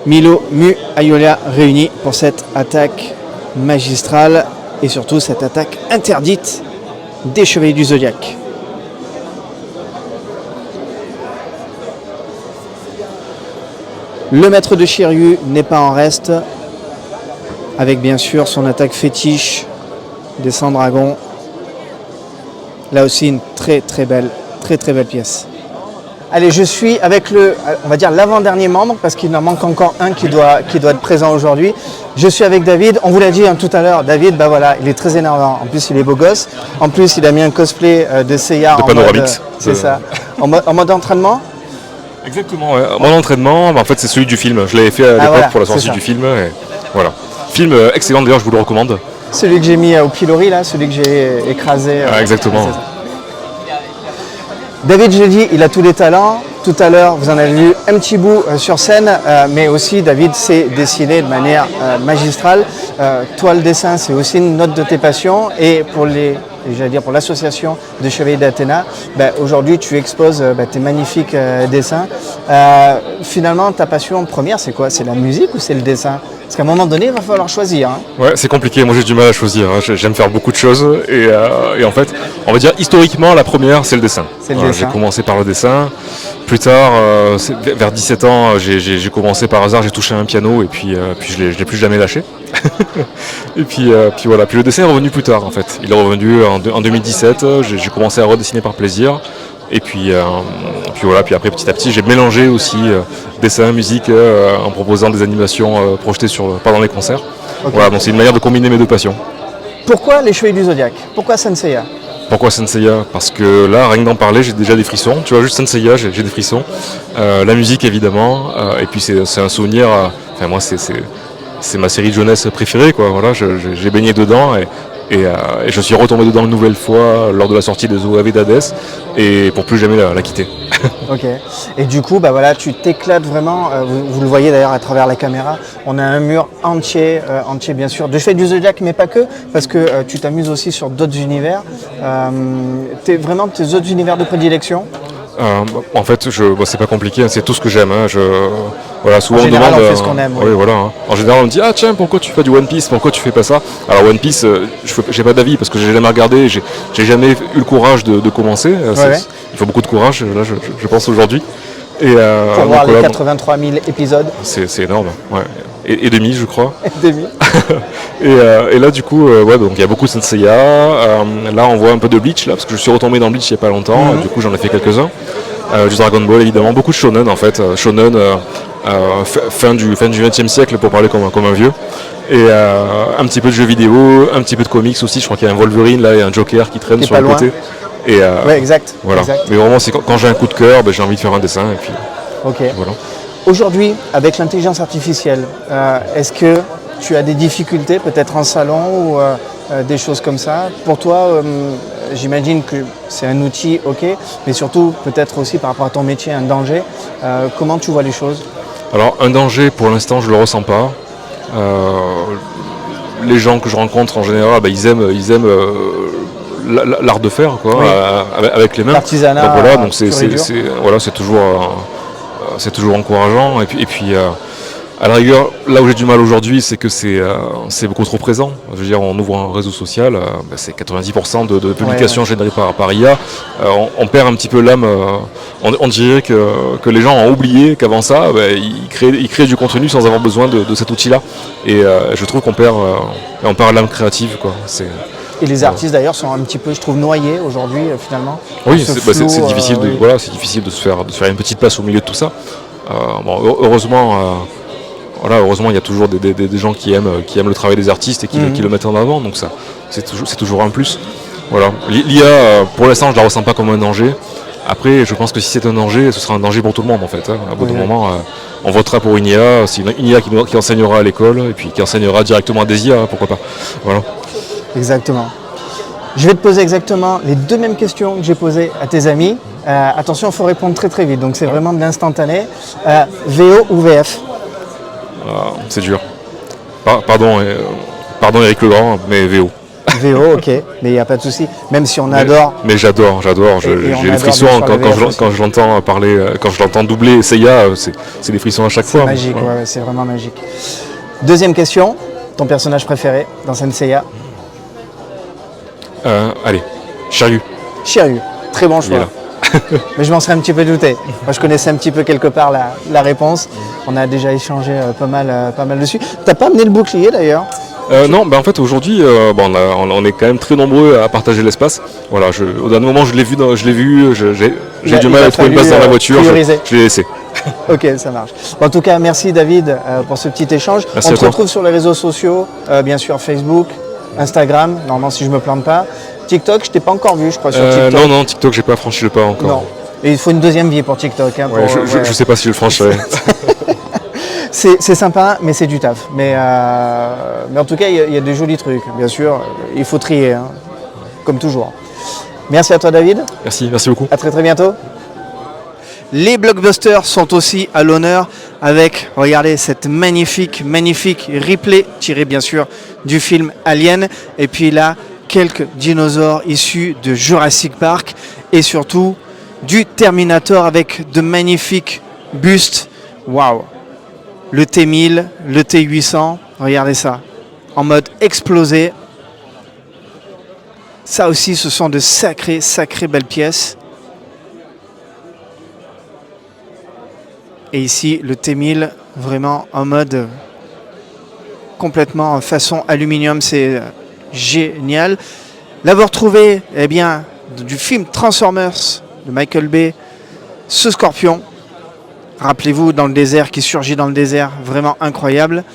Milo, Mu, Aiolia réunis pour cette attaque magistrale et surtout cette attaque interdite des chevaliers du zodiaque. Le maître de Shiryu n'est pas en reste, avec bien sûr son attaque fétiche des 100 dragons. Là aussi une très belle pièce. Allez, je suis avec on va dire l'avant-dernier membre, parce qu'il en manque encore un qui doit être présent aujourd'hui. Je suis avec David, on vous l'a dit tout à l'heure, David, bah voilà, il est très énervant. En plus, il est beau gosse. En plus, il a mis un cosplay de Seiya de en Panoramix. C'est ça. En mode entraînement. Exactement, ouais. Mon entraînement, en fait c'est celui du film. Je l'avais fait à l'époque voilà, pour la sortie du film. Et voilà. Film excellent d'ailleurs, je vous le recommande. Celui que j'ai mis au pilori, là, celui que j'ai écrasé. Exactement. David, je l'ai dit, il a tous les talents. Tout à l'heure, vous en avez vu un petit bout sur scène, mais aussi David sait dessiner de manière magistrale. Toi, le dessin, c'est aussi une note de tes passions. Et pour pour l'association de Chevaliers d'Athéna, aujourd'hui, tu exposes tes magnifiques dessins. Finalement, ta passion première, c'est quoi? C'est la musique ou c'est le dessin? Parce qu'à un moment donné, il va falloir choisir. Ouais, c'est compliqué. Moi, j'ai du mal à choisir. J'aime faire beaucoup de choses. Et en fait, on va dire historiquement, la première, c'est le dessin. J'ai commencé par le dessin. Plus tard, vers 17 ans, j'ai commencé par hasard, j'ai touché un piano et puis je l'ai plus jamais lâché. Et puis voilà. Puis le dessin est revenu plus tard en fait. Il est revenu en 2017. J'ai commencé à redessiner par plaisir. Et puis voilà. Puis après petit à petit, j'ai mélangé aussi dessin, musique en proposant des animations projetées pendant les concerts. Okay. Voilà. Donc c'est une manière de combiner mes deux passions. Pourquoi les Chevaliers du Zodiaque? Pourquoi Senseiya? Pourquoi Senseiya? Parce que là, rien que d'en parler, j'ai déjà des frissons. Tu vois, juste Senseiya, j'ai des frissons. La musique, évidemment. Et puis, c'est un souvenir. Enfin, moi, c'est ma série de jeunesse préférée, quoi. Voilà, j'ai baigné dedans et je suis retombé dedans une nouvelle fois lors de la sortie des OAV d'Hadès et pour plus jamais la quitter. Ok. Et du coup, voilà, tu t'éclates vraiment. Vous le voyez d'ailleurs à travers la caméra. On a un mur entier bien sûr, de Chevaliers du Zodiaque, mais pas que, parce que tu t'amuses aussi sur d'autres univers. Vraiment tes autres univers de prédilection? En fait, c'est pas compliqué, c'est tout ce que j'aime. Voilà, souvent en général, on demande. On fait ce qu'on aime. Oui, voilà. En général, on me dit tiens, pourquoi tu fais du One Piece? Pourquoi tu fais pas ça? Alors One Piece, j'ai pas d'avis parce que j'ai jamais regardé, j'ai jamais eu le courage de commencer. Il faut beaucoup de courage, là, je pense aujourd'hui. Pour voir les 83 000 épisodes. C'est énorme, ouais. Et demi, je crois. Et demi. et là, du coup, donc il y a beaucoup de Senseiya. Là, on voit un peu de Bleach, là, parce que je suis retombé dans Bleach il n'y a pas longtemps. Du coup, j'en ai fait quelques-uns. Du Dragon Ball, évidemment. Beaucoup de shonen, en fait. Shonen, fin du XXe siècle, pour parler comme un vieux. Et un petit peu de jeux vidéo, un petit peu de comics aussi. Je crois qu'il y a un Wolverine, là, et un Joker qui traîne sur le côté. Ouais, exact. Voilà. Exact. Mais vraiment, c'est quand j'ai un coup de cœur, j'ai envie de faire un dessin. Et puis, voilà. Aujourd'hui, avec l'intelligence artificielle, est-ce que tu as des difficultés, peut-être en salon ou des choses comme ça? Pour toi, j'imagine que c'est un outil, ok, mais surtout peut-être aussi par rapport à ton métier, un danger. Comment tu vois les choses? Alors, un danger, pour l'instant, je ne le ressens pas. Les gens que je rencontre, en général, ils aiment l'art de faire, quoi, oui. Avec les mains. L'artisanat. Donc voilà, donc c'est toujours encourageant. Et puis à la rigueur, là où j'ai du mal aujourd'hui, c'est que c'est beaucoup trop présent. Je veux dire, on ouvre un réseau social, c'est 90% de publications générées par IA. On perd un petit peu l'âme. On dirait que les gens ont oublié qu'avant ça, ils créaient du contenu sans avoir besoin de cet outil-là. Et je trouve qu'on perd l'âme créative, quoi. Et les artistes d'ailleurs sont un petit peu, je trouve, noyés aujourd'hui finalement. Oui, c'est difficile, c'est difficile de se faire une petite place au milieu de tout ça. Heureusement, il y a toujours des gens qui aiment le travail des artistes et qui le mettent en avant, donc ça, c'est toujours un plus. Voilà. L'IA, pour l'instant, je la ressens pas comme un danger. Après, je pense que si c'est un danger, ce sera un danger pour tout le monde en fait. À bout d'un moment, on votera pour une IA, c'est une IA qui enseignera à l'école et puis qui enseignera directement à des IA, pourquoi pas. Voilà. Exactement. Je vais te poser exactement les deux mêmes questions que j'ai posées à tes amis. Attention, il faut répondre très très vite, donc c'est vraiment de l'instantané. VO ou VF? C'est dur. Pardon Eric Legrand, mais VO. VO, ok, mais il n'y a pas de souci. Même si on adore. Mais j'adore. J'ai les frissons quand je l'entends parler, quand je l'entends doubler Seiya, c'est des frissons à chaque fois. C'est magique, ouais, c'est vraiment magique. Deuxième question, ton personnage préféré dans Senseiya? Allez, Shiryu. Shiryu, très bon choix. Mais je m'en serais un petit peu douté. Moi, je connaissais un petit peu quelque part la réponse. On a déjà échangé pas mal dessus. T'as pas amené le bouclier d'ailleurs? Non, en fait aujourd'hui, on est quand même très nombreux à partager l'espace. Voilà, au dernier moment, je l'ai vu, j'ai du mal à trouver une place dans la voiture, je l'ai laissé. Ok, ça marche. Bon, en tout cas, merci David pour ce petit échange. Merci on te retrouve sur les réseaux sociaux, bien sûr Facebook, Instagram, normalement si je me plante pas. TikTok, je t'ai pas encore vu, je crois, sur TikTok. Non, TikTok, j'ai pas franchi le pas encore. Non. Et il faut une deuxième vie pour TikTok. Hein, je sais pas si je le franchirai. C'est sympa, mais c'est du taf. Mais en tout cas, il y a des jolis trucs. Bien sûr, il faut trier, hein, comme toujours. Merci à toi, David. Merci beaucoup. À très très bientôt. Les blockbusters sont aussi à l'honneur avec, regardez, cette magnifique replay tirée bien sûr du film Alien. Et puis là, quelques dinosaures issus de Jurassic Park et surtout du Terminator avec de magnifiques bustes. Waouh! Le T1000, le T800, regardez ça, en mode explosé. Ça aussi, ce sont de sacrées belles pièces. Et ici, le T1000, vraiment en mode complètement façon aluminium, c'est génial. L'avoir trouvé, eh bien, du film Transformers de Michael Bay, ce scorpion. Rappelez-vous, dans le désert, qui surgit dans le désert, vraiment incroyable.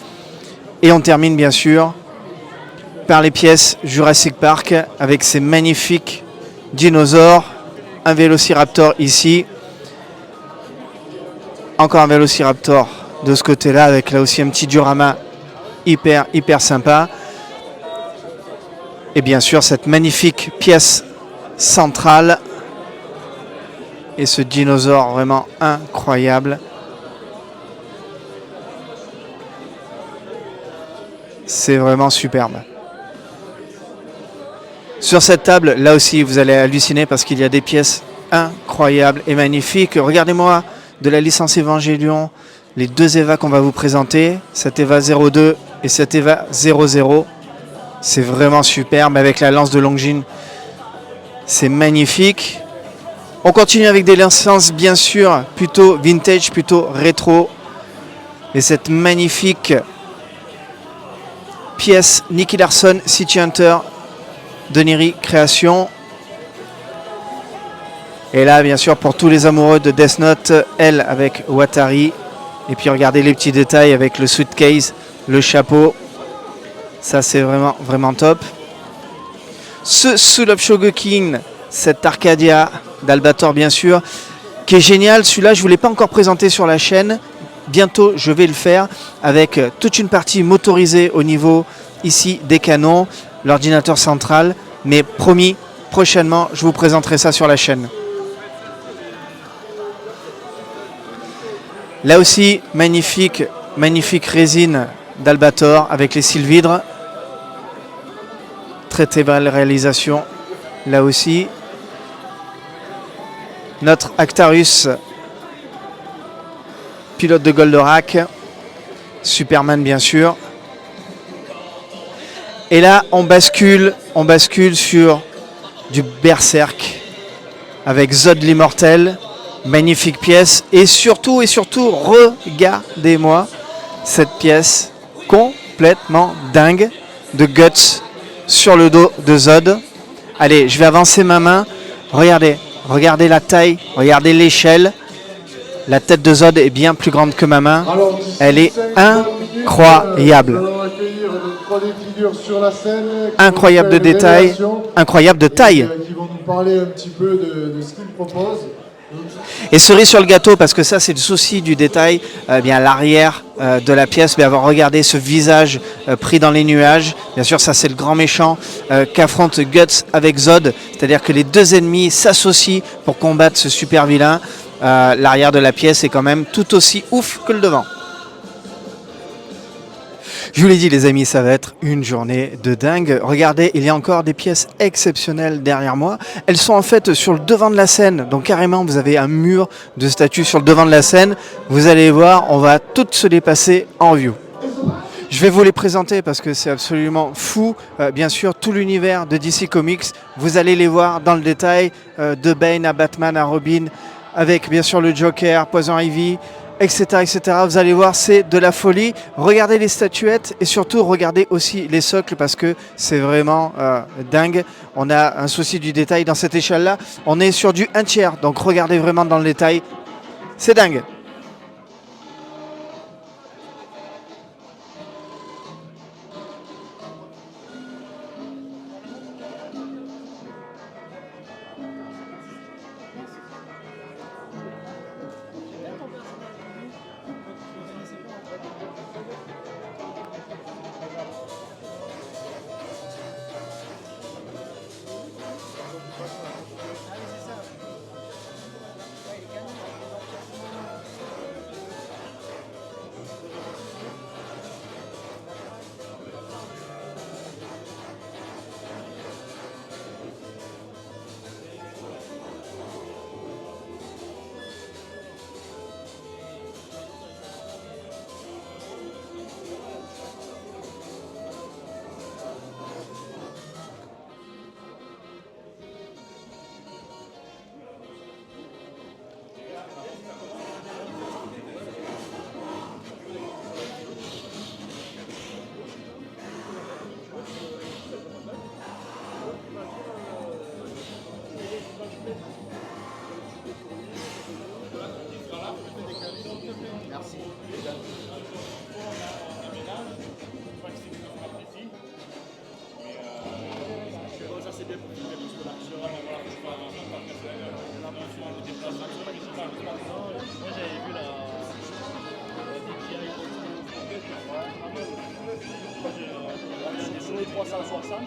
Et on termine bien sûr par les pièces Jurassic Park avec ces magnifiques dinosaures. Un Vélociraptor ici. Encore un Vélociraptor de ce côté-là avec là aussi un petit diorama hyper sympa. Et bien sûr cette magnifique pièce centrale. Et ce dinosaure vraiment incroyable. C'est vraiment superbe. Sur cette table, là aussi, vous allez halluciner parce qu'il y a des pièces incroyables et magnifiques. Regardez-moi de la licence Evangelion, les deux EVA qu'on va vous présenter, cet EVA 02 et cet EVA 00. C'est vraiment superbe avec la lance de Longines. C'est magnifique. On continue avec des licences bien sûr plutôt vintage, plutôt rétro. Et cette magnifique pièce Nicky Larson, City Hunter de Neri Création. Et là bien sûr pour tous les amoureux de Death Note, elle avec Watari. Et puis regardez les petits détails avec le suitcase, le chapeau. Ça c'est vraiment top. Ce Soul of Shogokin, cette Arcadia d'Albator bien sûr, qui est génial. Celui-là, je ne vous l'ai pas encore présenté sur la chaîne. Bientôt, je vais le faire avec toute une partie motorisée au niveau ici des canons, l'ordinateur central. Mais promis, prochainement, je vous présenterai ça sur la chaîne. Là aussi, magnifique résine d'Albator avec les sylvidres. Très belle réalisation. Là aussi. Notre Actarus, pilote de Goldorak, Superman bien sûr. Et là, on bascule sur du Berserk avec Zod l'immortel, magnifique pièce. Et surtout, regardez-moi cette pièce complètement dingue de Guts sur le dos de Zod. Allez, je vais avancer ma main. Regardez la taille, regardez l'échelle. La tête de Zod est bien plus grande que ma main. Elle est incroyable. Incroyable de détail, incroyable de taille. Qui vont nous parler un petit peu de ce qu'ils proposent. Et cerise sur le gâteau, parce que ça c'est le souci du détail, bien l'arrière de la pièce, bien regardez ce visage pris dans les nuages. Bien sûr, ça c'est le grand méchant qu'affronte Guts avec Zod, c'est-à-dire que les deux ennemis s'associent pour combattre ce super vilain. L'arrière de la pièce est quand même tout aussi ouf que le devant. Je vous l'ai dit les amis, ça va être une journée de dingue. Regardez, il y a encore des pièces exceptionnelles derrière moi. Elles sont en fait sur le devant de la scène. Donc carrément, vous avez un mur de statues sur le devant de la scène. Vous allez voir, on va toutes se les passer en view. Je vais vous les présenter parce que c'est absolument fou. Bien sûr, tout l'univers de DC Comics, vous allez les voir dans le détail. De Bane à Batman à Robin, avec bien sûr le Joker, Poison Ivy, etc., etc. Vous allez voir, c'est de la folie. Regardez les statuettes et surtout regardez aussi les socles parce que c'est vraiment dingue. On a un souci du détail dans cette échelle-là. On est sur du 1/3, donc regardez vraiment dans le détail. C'est dingue.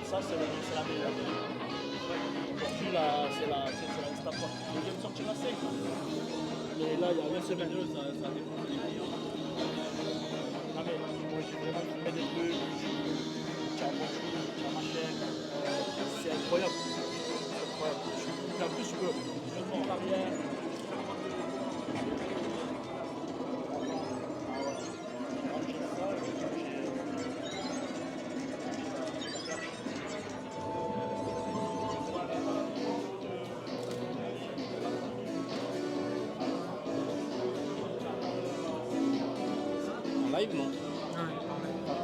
Ça c'est la meilleure. Aujourd'hui c'est la Instaport. Je viens de sortir la 5. Mais là il y a une semaine, ça dépend des meilleurs. Ah mais moi j'ai vraiment fait des trucs, tu as ma chaîne, c'est incroyable. C'est incroyable. En plus je peux faire l'arrière. Live non.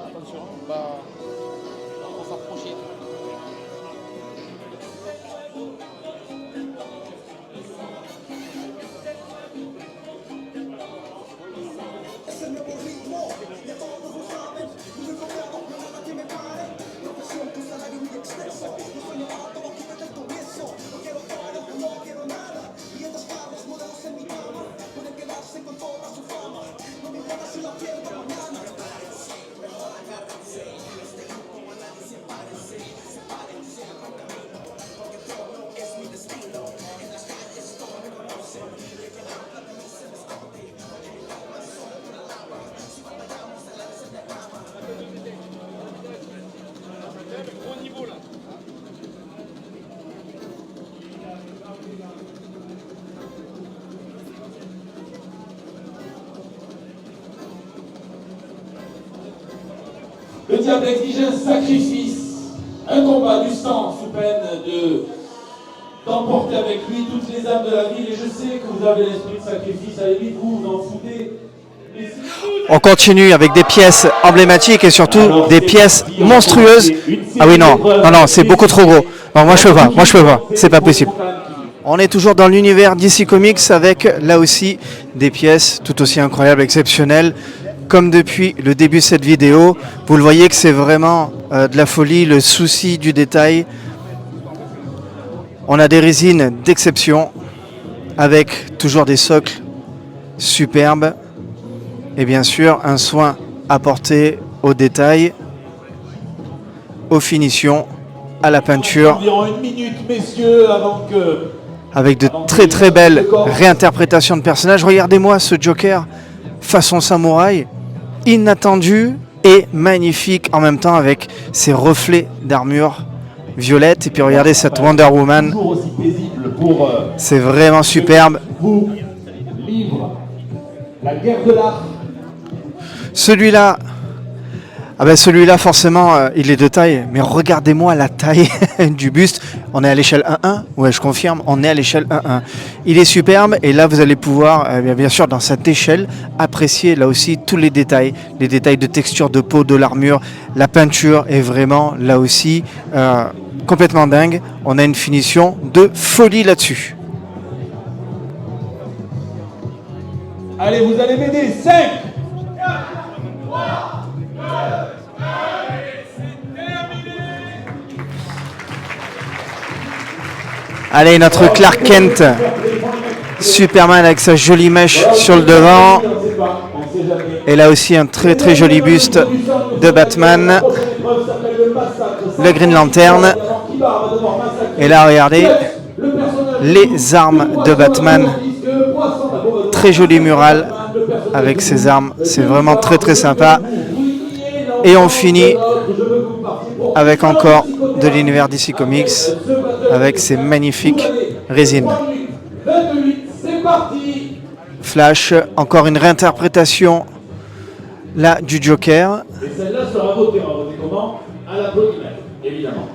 Attention, on va s'approcher. Le diable exige un sacrifice, un combat du sang sous peine d'emporter avec lui toutes les âmes de la ville. Et je sais que vous avez l'esprit de sacrifice, à la limite vous en foutez. On continue avec des pièces emblématiques et surtout des pièces monstrueuses. Ah oui non, c'est beaucoup trop gros. Non, moi je peux pas, c'est pas possible. On est toujours dans l'univers DC Comics avec là aussi des pièces tout aussi incroyables, exceptionnelles. Comme depuis le début de cette vidéo, vous le voyez que c'est vraiment de la folie, le souci du détail. On a des résines d'exception. avec toujours des socles superbes et bien sûr un soin apporté aux détails, aux finitions, à la peinture, Environ 1 minute, messieurs, avant que... avec de très très belles réinterprétations de personnages. Regardez-moi ce Joker façon samouraï, inattendu et magnifique en même temps avec ses reflets d'armure violette. Et puis regardez cette Wonder Woman, Toujours aussi paisible pour c'est vraiment superbe. vous livre la guerre de l'art. Celui-là, ah ben celui-là forcément il est de taille, mais regardez-moi la taille du buste. On est à l'échelle 1-1, ouais je confirme, on est à l'échelle 1-1. Il est superbe et là vous allez pouvoir, bien sûr dans cette échelle, apprécier là aussi tous les détails de texture de peau, de l'armure, la peinture est vraiment là aussi complètement dingue. On a une finition de folie là-dessus. Allez, vous allez m'aider. 5, 3, Allez, notre Clark Kent, Superman avec sa jolie mèche sur le devant. Et là aussi un très très joli buste de Batman. Le Green Lantern. Et là, regardez les armes de Batman. Très joli mural avec ses armes. C'est vraiment très très sympa. Et on finit avec encore de l'univers DC Comics avec ces magnifiques résines. Flash, encore une réinterprétation là du Joker. Et celle-là sera votée. On va voter comment? À l'applaudissement, évidemment.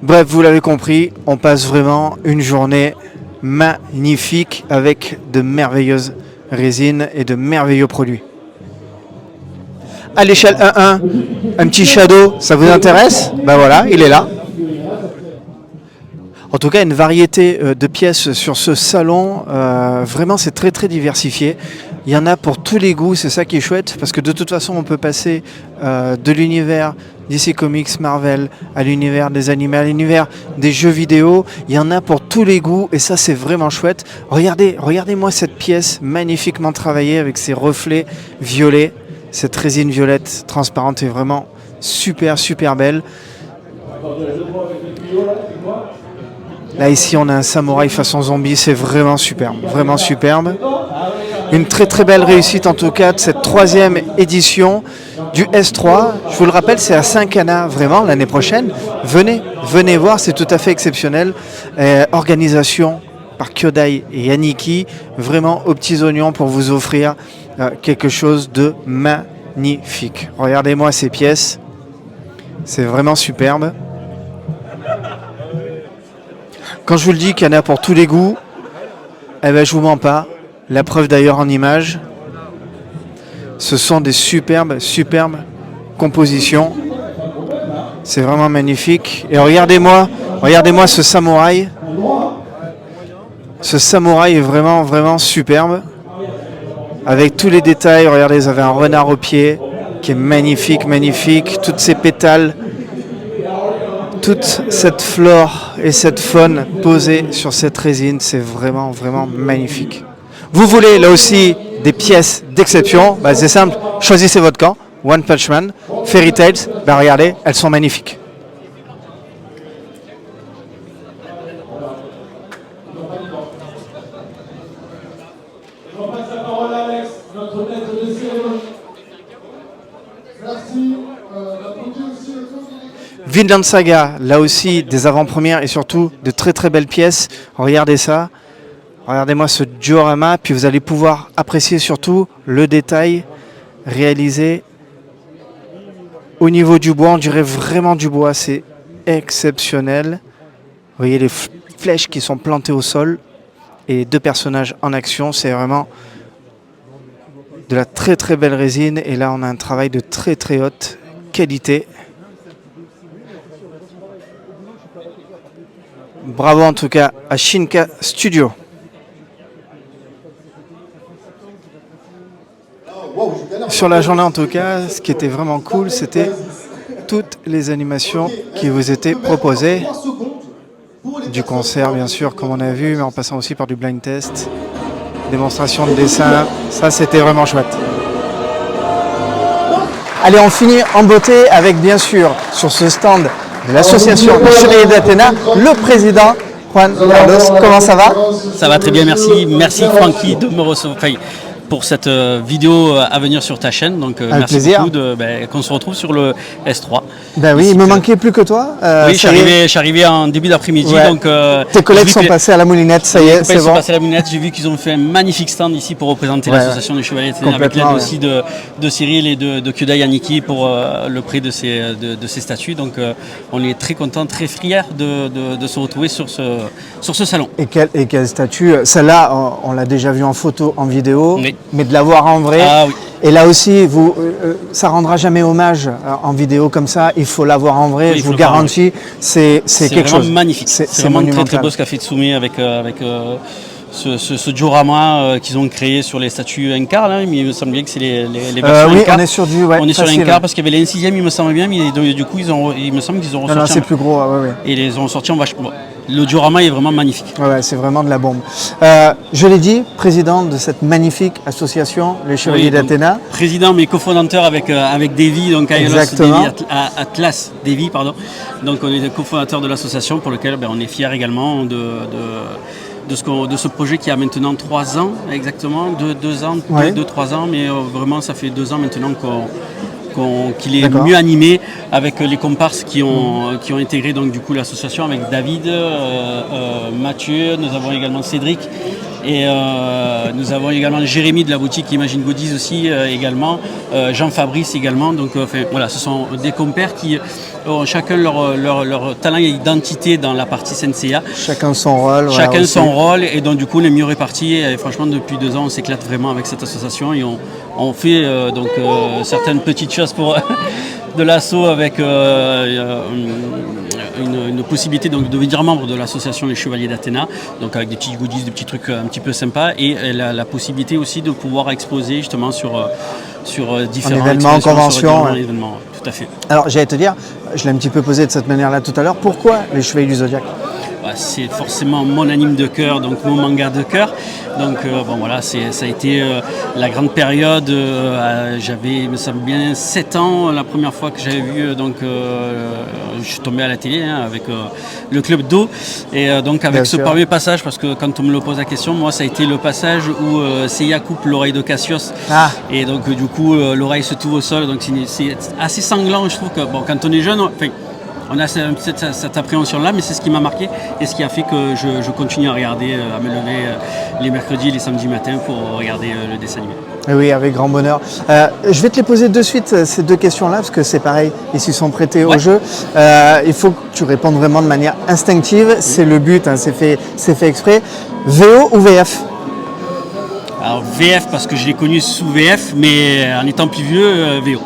Bref, vous l'avez compris, on passe vraiment une journée magnifique avec de merveilleuses résines et de merveilleux produits. À l'échelle 1-1, un petit Shadow, ça vous intéresse? Ben voilà, il est là. En tout cas, une variété de pièces sur ce salon. Vraiment, c'est très très diversifié. Il y en a pour tous les goûts, c'est ça qui est chouette, parce que de toute façon, on peut passer de l'univers DC Comics, Marvel, à l'univers des animés, à l'univers des jeux vidéo. Il y en a pour tous les goûts, et ça, c'est vraiment chouette. Regardez-moi cette pièce magnifiquement travaillée avec ses reflets violets. Cette résine violette transparente est vraiment super super belle. Là ici on a un samouraï façon zombie, c'est vraiment superbe, vraiment superbe. Une très très belle réussite en tout cas de cette 3e édition du S3. Je vous le rappelle, c'est à Saint-Cana vraiment l'année prochaine. Venez voir, c'est tout à fait exceptionnel. Organisation par Kyodai et Aniki, vraiment aux petits oignons pour vous offrir quelque chose de magnifique. Regardez-moi ces pièces, c'est vraiment superbe. Quand je vous le dis qu'il y en a pour tous les goûts, eh ben je vous mens pas. La preuve d'ailleurs en images, ce sont des superbes compositions. C'est vraiment magnifique. Et regardez-moi ce samouraï. Ce samouraï est vraiment superbe. Avec tous les détails, regardez, vous avez un renard au pied qui est magnifique. Toutes ces pétales, toute cette flore et cette faune posée sur cette résine, c'est vraiment magnifique. Vous voulez là aussi des pièces d'exception, bah, c'est simple, choisissez votre camp. One Punch Man, Fairy Tails, bah, regardez, elles sont magnifiques. On passe la parole à Alex, notre maître de cérémonie. Merci. Vinland Saga, là aussi des avant-premières et surtout de très très belles pièces. Regardez ça, regardez-moi ce diorama, puis vous allez pouvoir apprécier surtout le détail réalisé au niveau du bois. On dirait vraiment du bois, c'est exceptionnel. Vous voyez les flèches qui sont plantées au sol et 2 personnages en action, c'est vraiment de la très très belle résine. Et là on a un travail de très très haute qualité. Bravo en tout cas à Shinka Studio. Sur la journée en tout cas, ce qui était vraiment cool, c'était toutes les animations qui vous étaient proposées. du concert bien sûr comme on a vu, mais en passant aussi par du blind test, démonstration de dessin, ça c'était vraiment chouette. Allez, on finit en beauté avec bien sûr sur ce stand de l'association Chevaliers d'Athéna, le président Juan Carlos. Comment ça va? Ça va très bien, merci. Merci Francky de me recevoir. Pour cette vidéo à venir sur ta chaîne. Donc merci plaisir. beaucoup qu'on se retrouve sur le S3. Ben oui, il me manquait plus que toi. Oui, je suis arrivé en début d'après-midi. Ouais. Donc, tes collègues sont passés à la moulinette, ça y est, c'est bon. Ils sont passés à la moulinette. J'ai vu qu'ils ont fait un magnifique stand ici pour représenter l'association des Chevaliers d'Athéna, avec l'aide aussi de Cyril et de Kyodai Yaniki pour le prix de ces statues. Donc on est très contents, très fiers de se retrouver sur ce salon. Et quelle statue? Celle-là, on l'a déjà vue en photo, en vidéo. Oui. Mais de la voir en vrai. Ah oui. Et là aussi, ça rendra jamais hommage en vidéo comme ça. Il faut la voir en vrai. Oui, je vous garantis, c'est quelque chose. Magnifique. C'est vraiment très très beau ce qu'a fait Tsume avec ce diorama qu'ils ont créé sur les statues Incar. Là, il me semble bien que c'est les versions oui, Incar. on est sur du on est sur Incar parce qu'il y avait les 6e, il me semble bien, mais du coup il me semble qu'ils ont ressorti. Non, c'est plus gros. Ouais. Et ils les ont sortis en vachement. Le diorama est vraiment magnifique. Ouais, c'est vraiment de la bombe. Je l'ai dit, président de cette magnifique association, les Chevaliers d'Athéna. Président mais cofondateur avec Davy, donc Atlas Davy, pardon. Donc on est cofondateur de l'association pour lequel on est fiers également de ce projet qui a maintenant 3 ans exactement, 2 ans, 2-3 ans, mais vraiment ça fait 2 ans maintenant qu'il est mieux animé avec les comparses qui ont intégré donc du coup l'association avec David, Mathieu, nous avons également Cédric et nous avons également Jérémy de la boutique Imagine Goodies aussi également, Jean-Fabrice également, donc voilà, ce sont des compères qui ont chacun leur talent et identité dans la partie Senseiya. Chacun son rôle. Chacun son rôle et donc du coup on est mieux répartis et franchement depuis 2 ans on s'éclate vraiment avec cette association et on fait certaines petites choses pour de l'assaut avec une possibilité donc, de devenir membre de l'association Les Chevaliers d'Athéna, donc avec des petits goodies, des petits trucs un petit peu sympas et la possibilité aussi de pouvoir exposer justement sur différents événements, conventions. Tout à fait. Alors j'allais te dire, je l'ai un petit peu posé de cette manière-là tout à l'heure, pourquoi les Chevaliers du Zodiaque? C'est forcément mon anime de cœur, donc mon manga de cœur. Donc voilà, ça a été la grande période. J'avais, il me semble bien, 7 ans la première fois que j'avais vu. Je suis tombé à la télé avec le Club d'eau. Et donc avec ce premier passage, parce que quand on me le pose la question, moi ça a été le passage où Seiya coupe l'oreille de Cassius. Et donc du coup l'oreille se trouve au sol. Donc c'est assez sanglant, je trouve que quand on est jeune, on a cette appréhension-là, mais c'est ce qui m'a marqué et ce qui a fait que je continue à regarder, à me lever les mercredis et les samedis matins pour regarder le dessin animé. Oui, avec grand bonheur. Je vais te les poser de suite, ces 2 questions-là, parce que c'est pareil, ils s'y sont prêtés au jeu. Il faut que tu répondes vraiment de manière instinctive, c'est le but, c'est fait exprès. VO ou VF? Alors VF parce que je l'ai connu sous VF, mais en étant plus vieux, VO.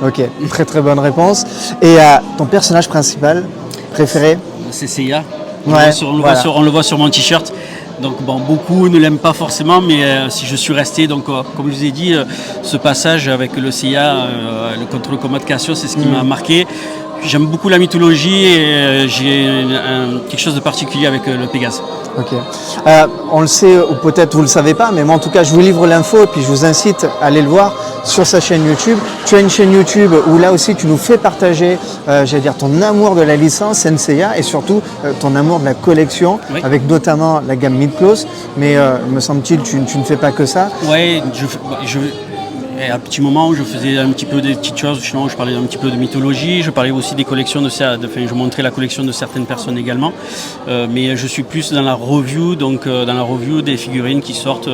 Ok, très très bonne réponse. Et ton personnage principal préféré? C'est Seiya. On le voit sur mon t-shirt. Donc beaucoup ne l'aiment pas forcément, mais si je suis resté, donc comme je vous ai dit, ce passage avec le Seiya contre le combat de Cassius, c'est ce qui m'a marqué. J'aime beaucoup la mythologie et j'ai quelque chose de particulier avec le Pégase. Ok. On le sait, ou peut-être vous ne le savez pas, mais moi en tout cas je vous livre l'info et puis je vous incite à aller le voir sur sa chaîne YouTube. Tu as une chaîne YouTube où là aussi tu nous fais partager ton amour de la licence Senseiya et surtout ton amour de la collection, avec notamment la gamme Mid-Close. Mais me semble-t-il, tu ne fais pas que ça. Oui, et à un petit moment où je faisais un petit peu des petites choses, justement, où je parlais un petit peu de mythologie, je parlais aussi des collections je montrais la collection de certaines personnes également, mais je suis plus dans la review, des figurines qui sortent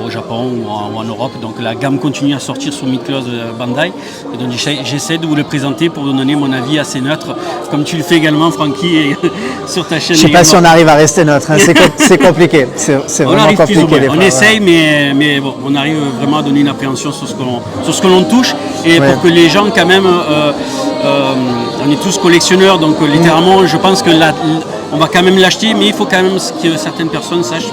au Japon ou en Europe. Donc la gamme continue à sortir sur Mid-Close Bandai. Et donc j'essaie de vous le présenter pour vous donner mon avis assez neutre, comme tu le fais également, Francky, et sur ta chaîne. Je ne sais pas si on arrive à rester neutre, c'est compliqué. C'est vraiment compliqué. On essaye, mais bon, on arrive vraiment à donner une appréhension sur ce que l'on touche. Et pour que les gens, quand même, on est tous collectionneurs, donc littéralement, je pense que on va quand même l'acheter, mais il faut quand même que certaines personnes sachent.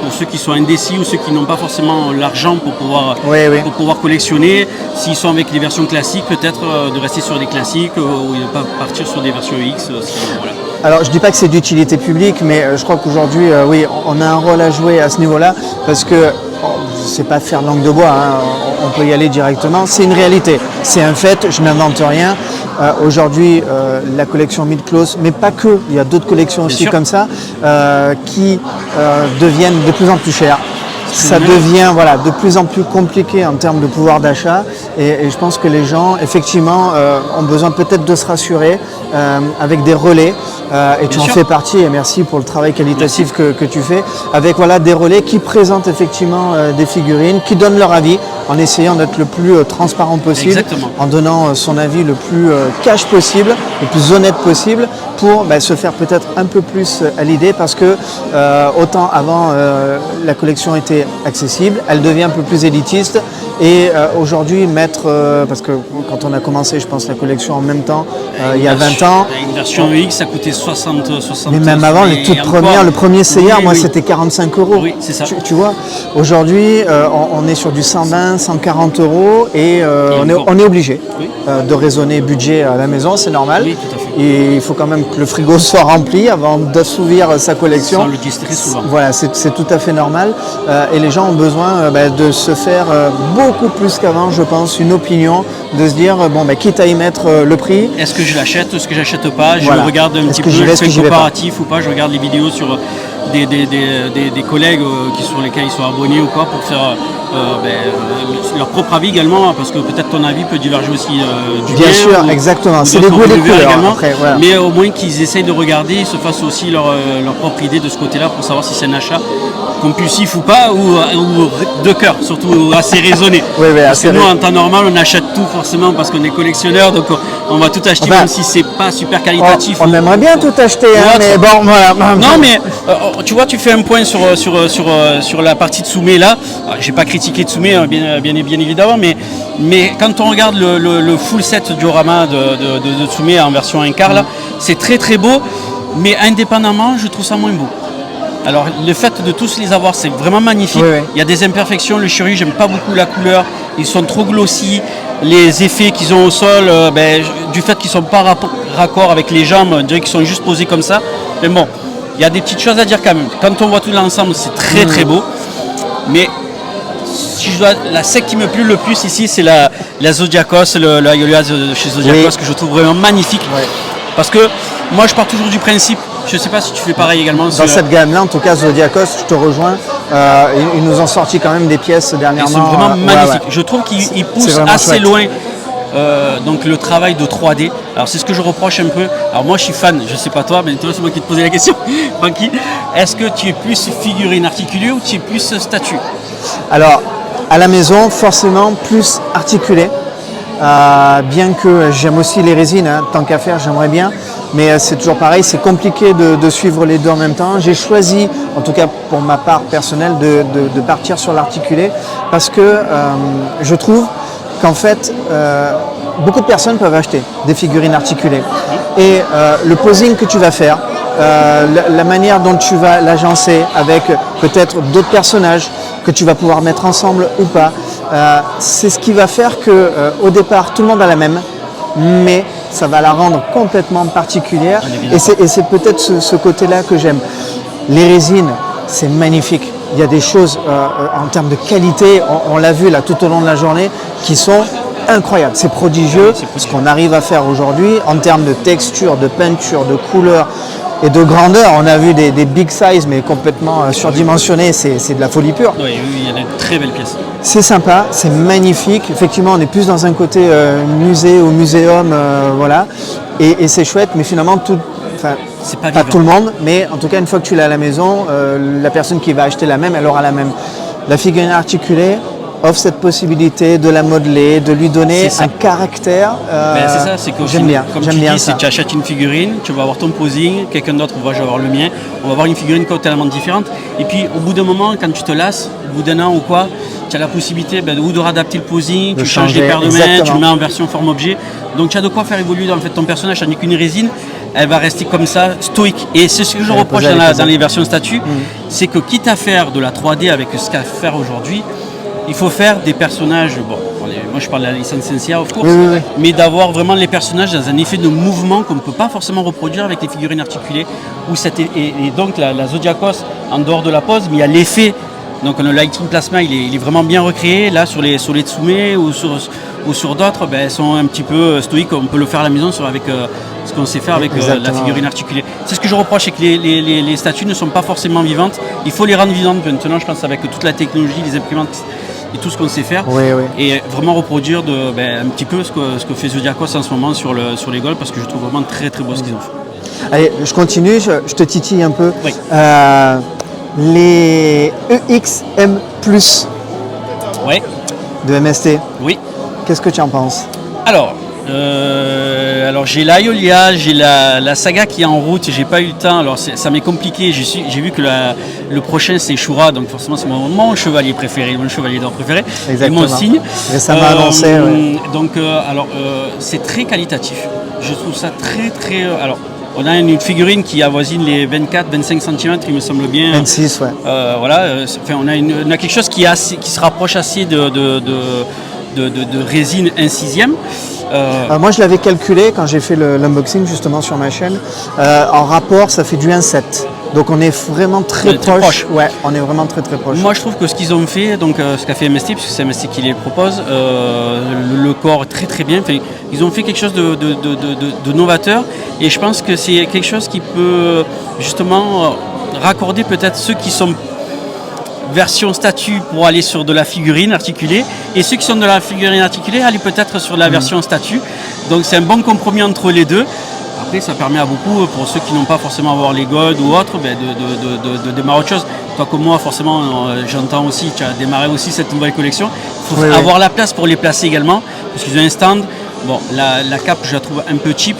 Pour ceux qui sont indécis ou ceux qui n'ont pas forcément l'argent pour pouvoir collectionner, s'ils sont avec les versions classiques, peut-être de rester sur des classiques ou de ne pas partir sur des versions X. Voilà. Alors je dis pas que c'est d'utilité publique, mais je crois qu'aujourd'hui, oui, on a un rôle à jouer à ce niveau-là, parce que c'est pas faire langue de bois, hein, on peut y aller directement, c'est une réalité, c'est un fait, je n'invente rien. Aujourd'hui, la collection Mid-Close, mais pas que, il y a d'autres collections aussi comme ça, qui deviennent de plus en plus chères. Ça devient voilà, de plus en plus compliqué en termes de pouvoir d'achat et je pense que les gens effectivement ont besoin peut-être de se rassurer avec des relais et tu en fais partie et merci pour le travail qualitatif que tu fais avec voilà, des relais qui présentent effectivement des figurines, qui donnent leur avis en essayant d'être le plus transparent possible, en donnant son avis le plus cash possible, le plus honnête possible pour se faire peut-être un peu plus à l'idée parce que autant avant la collection était accessible, elle devient un peu plus élitiste et aujourd'hui mettre, parce que quand on a commencé je pense la collection en même temps, il y a 20 ans. Une version X ça coûtait 60. Mais même avant les toutes premières, le premier CR moi c'était 45 €. Oui, c'est ça. Tu vois, aujourd'hui on est sur du 120, 140 € et on est obligé de raisonner budget à la maison, c'est normal. Oui, tout à fait. Et il faut quand même que le frigo soit rempli avant d'assouvir sa collection. Sans le distrait souvent. Voilà, c'est tout à fait normal. Et les gens ont besoin de se faire beaucoup plus qu'avant, je pense, une opinion, de se dire, quitte à y mettre le prix. Est-ce que je l'achète, est-ce que j'achète pas? Je Voilà. regarde un petit peu, je fais un comparatif ou pas, je regarde les vidéos sur des collègues sur lesquels ils sont abonnés ou quoi pour faire leur propre avis également, parce que peut-être ton avis peut diverger aussi du Bien mien, sûr, exactement. C'est les goûts et les couleurs également, après, voilà. mais au moins qu'ils essayent de regarder, ils se fassent aussi leur propre idée de ce côté-là pour savoir si c'est un achat compulsif ou pas, ou de cœur, surtout assez raisonné. Parce que nous, en temps normal, on achète tout forcément parce qu'on est collectionneur, donc on va tout acheter même si c'est pas super qualitatif. On aimerait bien tout acheter, hein, mais bon, voilà. Non, mais tu vois, tu fais un point sur la partie de Tsume là. J'ai pas critiqué Tsume, bien évidemment, mais quand on regarde le full set diorama de Tsume en version 1 quart là, c'est très très beau, mais indépendamment, je trouve ça moins beau. Alors le fait de tous les avoir, c'est vraiment magnifique. Il y a des imperfections, le Shuri, j'aime pas beaucoup la couleur, ils sont trop glossy, les effets qu'ils ont au sol, du fait qu'ils sont pas raccord avec les jambes, on dirait qu'ils sont juste posés comme ça. Mais bon, il y a des petites choses à dire quand même. Quand on voit tout l'ensemble, c'est très très beau. Mais si je dois, la sec qui me plaît le plus ici, c'est la Zodiacos, la Yolia de chez Zodiacos, que je trouve vraiment magnifique. Parce que moi je pars toujours du principe, je ne sais pas si tu fais pareil également. Dans cette gamme-là, en tout cas Zodiacos, je te rejoins, ils nous ont sorti quand même des pièces dernièrement. C'est vraiment magnifique. Je trouve qu'ils poussent assez loin donc le travail de 3D. Alors c'est ce que je reproche un peu. Alors moi je suis fan, je ne sais pas toi, mais toi c'est moi qui te posais la question. Francky, est-ce que tu es plus figurine articulée ou tu es plus statue? Alors à la maison, forcément plus articulé. Bien que j'aime aussi les résines, hein, tant qu'à faire j'aimerais bien, mais c'est toujours pareil, c'est compliqué de suivre les deux en même temps. J'ai choisi, en tout cas pour ma part personnelle, de partir sur l'articulé parce que je trouve qu'en fait beaucoup de personnes peuvent acheter des figurines articulées et le posing que tu vas faire, la manière dont tu vas l'agencer avec peut-être d'autres personnages que tu vas pouvoir mettre ensemble ou pas, c'est ce qui va faire que au départ tout le monde a la même, mais ça va la rendre complètement particulière et c'est peut-être ce côté-là que j'aime. Les résines, c'est magnifique. Il y a des choses en termes de qualité, on l'a vu là tout au long de la journée, qui sont incroyables. C'est prodigieux ce qu'on arrive à faire aujourd'hui en termes de texture, de peinture, de couleur et de grandeur. On a vu des big size mais complètement surdimensionnés, c'est de la folie pure. Oui, il y a de très belles pièces. C'est sympa, c'est magnifique. Effectivement, on est plus dans un côté musée ou muséum, voilà. Et c'est chouette, mais finalement, pas tout le monde, mais en tout cas, une fois que tu l'as à la maison, la personne qui va acheter la même, elle aura la même. La figurine articulée offre cette possibilité de la modeler, de lui donner un caractère. C'est ça, c'est que j'aime bien. Comme tu dis, si tu achètes une figurine, tu vas avoir ton posing, quelqu'un d'autre va avoir le mien, on va avoir une figurine totalement différente. Et puis au bout d'un moment, quand tu te lasses, au bout d'un an ou quoi, tu as la possibilité ou de réadapter le posing, tu changes les paires de mains, tu le mets en version forme-objet. Donc tu as de quoi faire évoluer en fait ton personnage, tandis qu'une résine, elle va rester comme ça, stoïque. Et c'est ce que je reproche dans les versions statues, c'est que quitte à faire de la 3D avec ce qu'à faire aujourd'hui, il faut faire des personnages, moi je parle de la licence Sensia of course, Oui. mais d'avoir vraiment les personnages dans un effet de mouvement qu'on ne peut pas forcément reproduire avec les figurines articulées. Et donc la Zodiacos, en dehors de la pose, mais il y a l'effet. Donc le lighting plasma il est vraiment bien recréé. Là sur les Tsume ou sur d'autres, elles sont un petit peu stoïques. On peut le faire à la maison avec ce qu'on sait faire avec la figurine articulée. C'est ce que je reproche, c'est que les statues ne sont pas forcément vivantes. Il faut les rendre vivantes maintenant, je pense, avec toute la technologie, les imprimantes et tout ce qu'on sait faire. Et vraiment reproduire un petit peu ce que fait Zodiacos en ce moment sur les Gaules, parce que je trouve vraiment très très beau ce qu'ils ont fait. Allez, je continue, je te titille un peu. Oui. Les EXM+, de MST. Oui. Qu'est-ce que tu en penses? Alors j'ai la Iolia, j'ai la saga qui est en route, j'ai pas eu le temps, alors ça m'est compliqué, j'ai vu que le prochain c'est Shura, donc forcément c'est mon chevalier préféré, mon chevalier d'or préféré, Exactement. et mon signe. Récemment annoncé. Donc c'est très qualitatif, je trouve ça très très... alors on a une figurine qui avoisine les 24-25 cm, il me semble bien. 26, ouais. On a quelque chose qui se rapproche assez de résine 1/6. Moi je l'avais calculé quand j'ai fait l'unboxing justement sur ma chaîne. En rapport ça fait du 1,7. Donc on est vraiment très proche. Ouais, on est vraiment très très proche. Moi je trouve que ce qu'ils ont fait, donc ce qu'a fait MST, puisque c'est MST qui les propose, le corps est très très bien. Enfin, ils ont fait quelque chose de novateur, et je pense que c'est quelque chose qui peut justement raccorder peut-être ceux qui sont version statue pour aller sur de la figurine articulée, et ceux qui sont de la figurine articulée aller peut-être sur la version statue. Donc c'est un bon compromis entre les deux. Après ça permet à beaucoup, pour ceux qui n'ont pas forcément à avoir les gold ou autres, de démarrer autre chose. Toi comme moi forcément j'entends aussi, tu as démarré aussi cette nouvelle collection. Il faut avoir la place pour les placer également, parce qu'ils ont un stand. Bon, la cape je la trouve un peu cheap.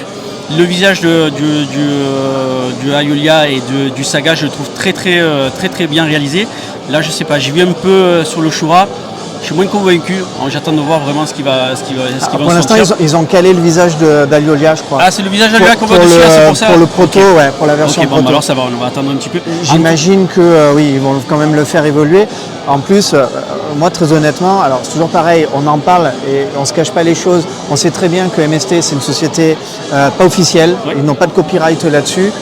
Le visage du Iolia et du Saga, je le trouve très très bien réalisé. Là, je sais pas, j'ai vu un peu sur le Shura. Je suis moins convaincu. J'attends de voir vraiment ce qui va pour l'instant, ils ont calé le visage d'Aliolia, je crois. Ah, c'est le visage d'Aliolia qu'on voit dessus, c'est pour ça. Pour le proto, pour la version proto. Alors ça va, on va attendre un petit peu. J'imagine que oui, ils vont quand même le faire évoluer. En plus, moi très honnêtement, alors c'est toujours pareil, on en parle et on se cache pas les choses. On sait très bien que MST c'est une société pas officielle, ils n'ont pas de copyright là-dessus.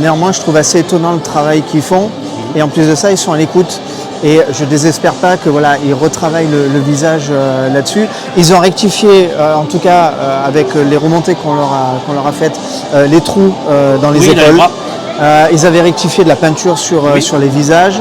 Néanmoins, je trouve assez étonnant le travail qu'ils font, et en plus de ça, ils sont à l'écoute. Et je ne désespère pas que ils retravaillent le visage là-dessus. Ils ont rectifié, en tout cas avec les remontées qu'on leur a faites, les trous dans les épaules. Ils avaient rectifié de la peinture sur les visages.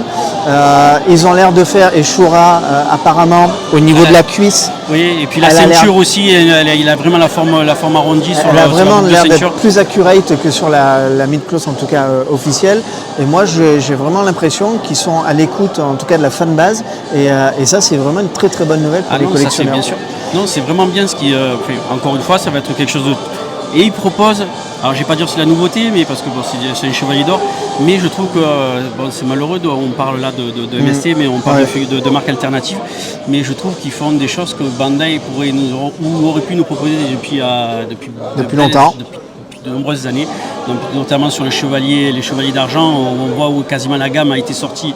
Ils ont l'air de faire, et Shura apparemment au niveau de la cuisse. Oui, et puis la ceinture aussi, il a vraiment la forme arrondie sur la vraiment boucle de l'air ceinture. d'être plus accurate que sur la mid-close, en tout cas officielle. Et moi j'ai vraiment l'impression qu'ils sont à l'écoute, en tout cas de la fanbase. Et ça c'est vraiment une très très bonne nouvelle pour les collectionneurs. Ça, bien sûr. Non, c'est vraiment bien ce qui... encore une fois, ça va être quelque chose de... Et ils proposent, alors je vais pas dire que c'est la nouveauté, mais parce que c'est les Chevaliers d'Or, mais je trouve que c'est malheureux, on parle là de MST, mais on parle de marques alternatives, mais je trouve qu'ils font des choses que Bandai aurait pu nous proposer depuis longtemps. Depuis de nombreuses années, donc, notamment sur les Chevaliers d'Argent, on voit où quasiment la gamme a été sortie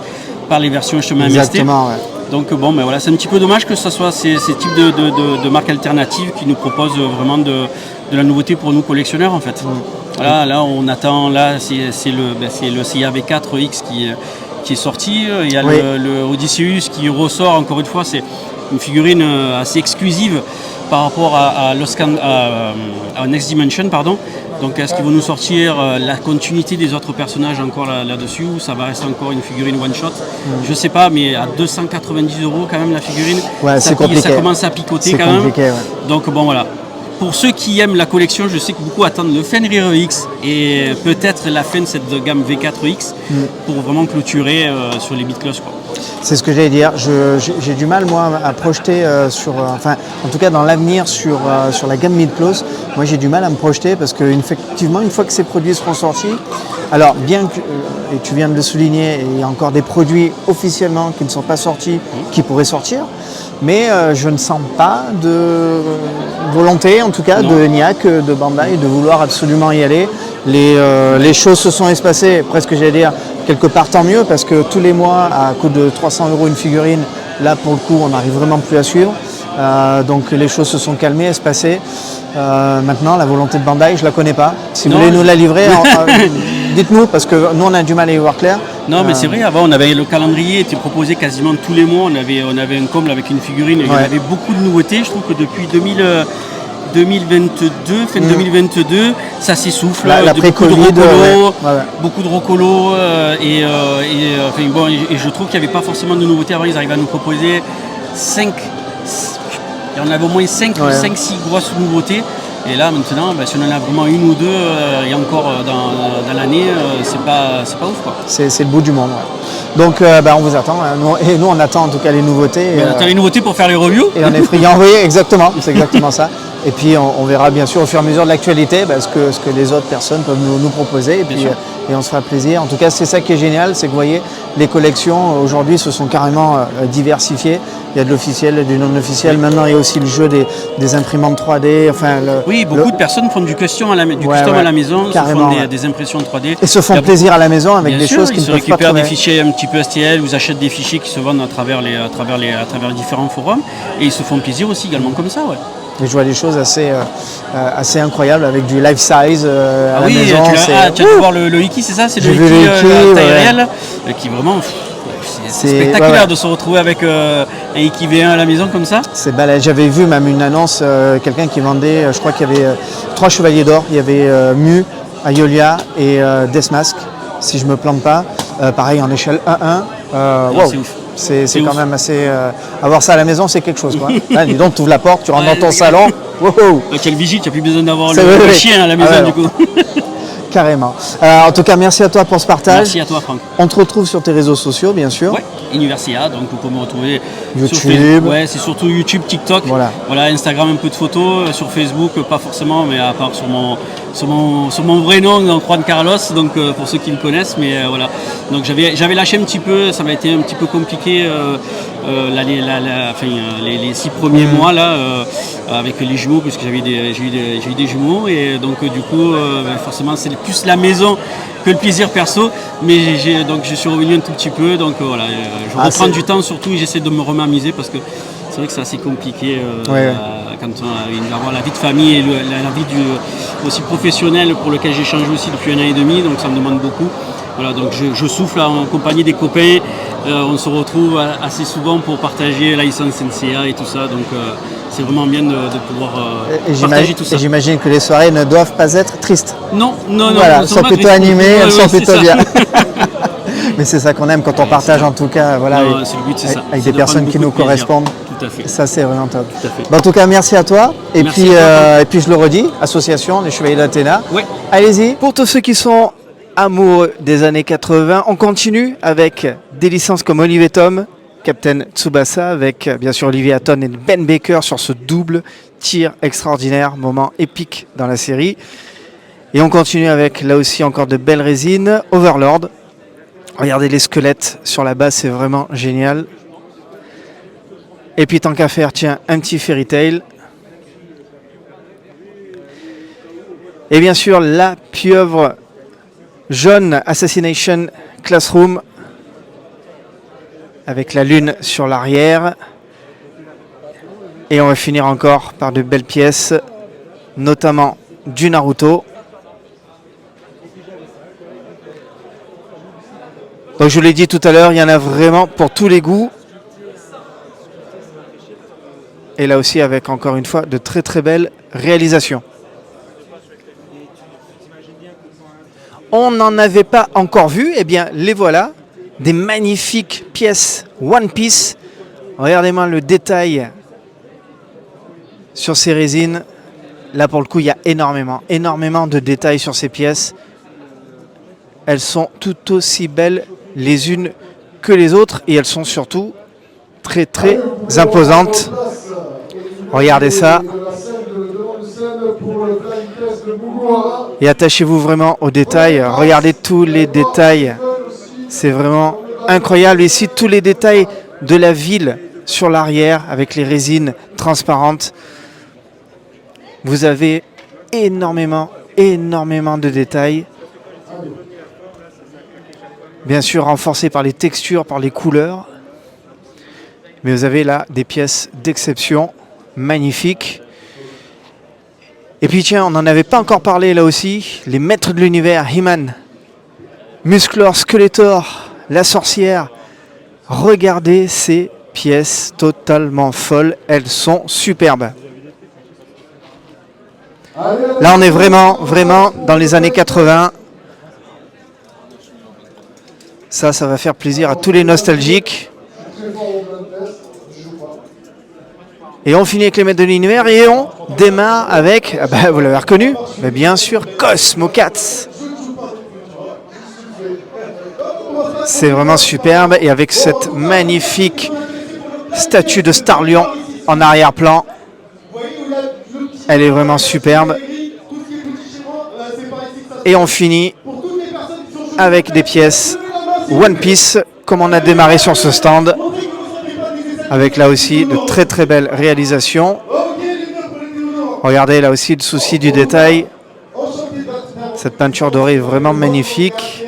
par les versions chemin MST. Exactement, ouais. Donc voilà, c'est un petit peu dommage que ce soit ces types de marques alternatives qui nous proposent vraiment de la nouveauté pour nous collectionneurs en fait. Voilà, là on attend, là c'est le CIA V4X qui est sorti. Il y a le Odysseus qui ressort encore une fois, c'est une figurine assez exclusive par rapport à Next Dimension, pardon. Donc est-ce qu'ils vont nous sortir la continuité des autres personnages encore là-dessus, ou ça va rester encore une figurine one-shot? Je sais pas, mais à 290 € quand même la figurine, c'est compliqué. Ça commence à picoter quand même. Donc bon voilà. Pour ceux qui aiment la collection, je sais que beaucoup attendent le Fenrir EX et peut-être la fin de cette gamme V4X pour vraiment clôturer sur les mid-close. C'est ce que j'allais dire. J'ai du mal moi à projeter en tout cas dans l'avenir sur la gamme mid-close. Moi j'ai du mal à me projeter parce que effectivement une fois que ces produits seront sortis, alors bien que, et tu viens de le souligner, il y a encore des produits officiellement qui ne sont pas sortis, qui pourraient sortir, mais je ne sens pas de volonté en tout cas de Niak, de Bandai, de vouloir absolument y aller. Les choses se sont espacées, presque j'allais dire, quelque part tant mieux, parce que tous les mois, à coût de 300 € une figurine, là pour le coup on n'arrive vraiment plus à suivre. Donc les choses se sont calmées, espacées. Maintenant, la volonté de Bandai, je la connais pas. Si vous Non, voulez nous la livrer, dites-nous, parce que nous, on a du mal à y voir clair. Non, mais c'est vrai, avant, on avait le calendrier était proposé quasiment tous les mois. On avait un comble avec une figurine. Et il y avait beaucoup de nouveautés. Je trouve que depuis 2022, fin 2022, ça s'essouffle. L'après-Covid, beaucoup de rocolos. Et je trouve qu'il n'y avait pas forcément de nouveautés. Avant, ils arrivaient à nous proposer 5. Et on avait au moins 5-6 grosses nouveautés. Et là, maintenant, si on en a vraiment une ou deux, et encore dans l'année, c'est pas ouf, quoi. C'est le bout du monde. Ouais. Donc, on vous attend. Et nous, on attend en tout cas les nouveautés. On attend les nouveautés pour faire les reviews. Et on est friands. Oui, exactement. C'est exactement ça. Et puis, on verra bien sûr au fur et à mesure de l'actualité ce que les autres personnes peuvent nous proposer. Et on se fera plaisir. En tout cas, c'est ça qui est génial. C'est que vous voyez, les collections aujourd'hui se sont carrément diversifiées. Il y a de l'officiel et du non-officiel. Maintenant, il y a aussi le jeu des imprimantes 3D. Beaucoup de personnes font du custom à la maison, se font des impressions 3D. Et se font plaisir à la maison avec des choses qu'ils ne peuvent pas trouver. Ils récupèrent des fichiers un petit peu STL, ou ils achètent des fichiers qui se vendent à travers les différents forums. Et ils se font plaisir aussi également comme ça, ouais. Et je vois des choses assez incroyables avec du life size à la maison. Tu as dû voir le Iki, c'est ça? C'est le Iki taille réelle, qui vraiment... C'est spectaculaire de se retrouver avec un Iki V1 à la maison comme ça. C'est balèze. J'avais vu même une annonce, quelqu'un qui vendait, je crois qu'il y avait 3 chevaliers d'or. Il y avait Mu, Aiolia et Deathmask, si je ne me plante pas. Pareil en échelle 1-1. Wow. C'est ouf. C'est quand même assez... avoir ça à la maison, c'est quelque chose, quoi. Là, dis donc, tu ouvres la porte, tu rentres dans ton salon. Wow. Quelle vigie, tu n'as plus besoin d'avoir le chien à la maison, du coup. Carrément. En tout cas, merci à toi pour ce partage. Merci à toi, Franck. On te retrouve sur tes réseaux sociaux, bien sûr. Oui, Universia, donc vous pouvez me retrouver YouTube. sur Facebook. Ouais, c'est surtout YouTube, TikTok. Voilà, Instagram, un peu de photos. Sur Facebook, pas forcément, mais à part sur mon vrai nom, donc Juan Carlos, donc pour ceux qui me connaissent. Mais voilà. Donc j'avais lâché un petit peu, ça m'a été un petit peu compliqué les 6 premiers mois là, avec les jumeaux, puisque j'ai eu des jumeaux. Et donc du coup, forcément, c'est plus la maison que le plaisir perso. Mais je suis revenu un tout petit peu. Donc voilà, je reprends du temps surtout et j'essaie de me rem'amuser parce que c'est vrai que c'est assez compliqué quand on a avoir la vie de famille et la vie aussi professionnelle pour lequel j'échange aussi depuis 1 an et demi, donc ça me demande beaucoup. Voilà, donc je souffle en compagnie des copains, on se retrouve assez souvent pour partager la licence NCA et tout ça, donc c'est vraiment bien de pouvoir partager tout ça. Et j'imagine que les soirées ne doivent pas être tristes. Non, voilà, elles sont plutôt animées, elles sont plutôt bien. Mais c'est ça qu'on aime quand on partage en tout cas, voilà, avec des personnes qui nous correspondent. Tout à fait. Ça c'est vraiment top. Tout à fait. En tout cas, merci à toi. Et puis je le redis, association des Chevaliers d'Athéna. Ouais. Allez-y. Pour tous ceux qui sont amoureux des années 80, on continue avec des licences comme Olivier Tom, Captain Tsubasa, avec bien sûr Olivier Hatton et Ben Baker sur ce double tir extraordinaire, moment épique dans la série. Et on continue avec là aussi encore de belles résines, Overlord. Regardez les squelettes sur la base, c'est vraiment génial. Et puis tant qu'à faire, tiens, un petit Fairy Tail. Et bien sûr, la pieuvre jaune Assassination Classroom avec la lune sur l'arrière. Et on va finir encore par de belles pièces, notamment du Naruto. Donc je vous l'ai dit tout à l'heure, il y en a vraiment pour tous les goûts. Et là aussi avec encore une fois de très très belles réalisations. On n'en avait pas encore vu, eh bien les voilà, des magnifiques pièces One Piece. Regardez-moi le détail sur ces résines. Là pour le coup il y a énormément de détails sur ces pièces. Elles sont tout aussi belles les unes que les autres et elles sont surtout très très imposantes. Regardez ça. Et attachez-vous vraiment aux détails. Regardez tous les détails. C'est vraiment incroyable. Ici, tous les détails de la ville sur l'arrière avec les résines transparentes. Vous avez énormément de détails. Bien sûr, renforcé par les textures, par les couleurs. Mais vous avez là des pièces d'exception. magnifique. Et puis tiens, on n'en avait pas encore parlé là aussi, les maîtres de l'univers, He-Man, Musclor, Skeletor, la sorcière. Regardez ces pièces totalement folles, elles sont superbes. Là on est vraiment dans les années 80. Ça va faire plaisir à tous les nostalgiques. Et on finit avec les maîtres de l'univers et on démarre avec, vous l'avez reconnu, mais bien sûr, Cosmo Cats. C'est vraiment superbe et avec cette magnifique statue de Star Lion en arrière-plan, elle est vraiment superbe. Et on finit avec des pièces One Piece, comme on a démarré sur ce stand, avec là aussi de très très belles réalisations. Regardez là aussi le souci du détail. Cette peinture dorée est vraiment magnifique.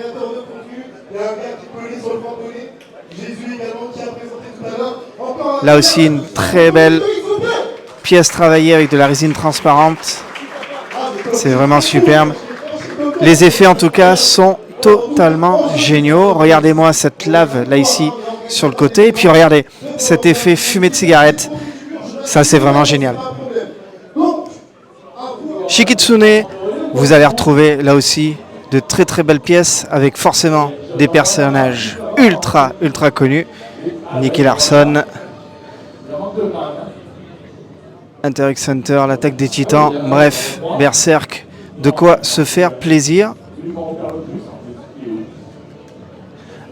Là aussi une très belle pièce travaillée avec de la résine transparente. C'est vraiment superbe. Les effets en tout cas sont totalement géniaux. Regardez-moi cette lave là ici sur le côté. Et puis regardez cet effet fumée de cigarette. Ça c'est vraiment génial. Shikitsune, vous allez retrouver là aussi de très très belles pièces avec forcément des personnages ultra connus. Nicky Larson, Interact Center, l'attaque des titans, bref, Berserk, de quoi se faire plaisir.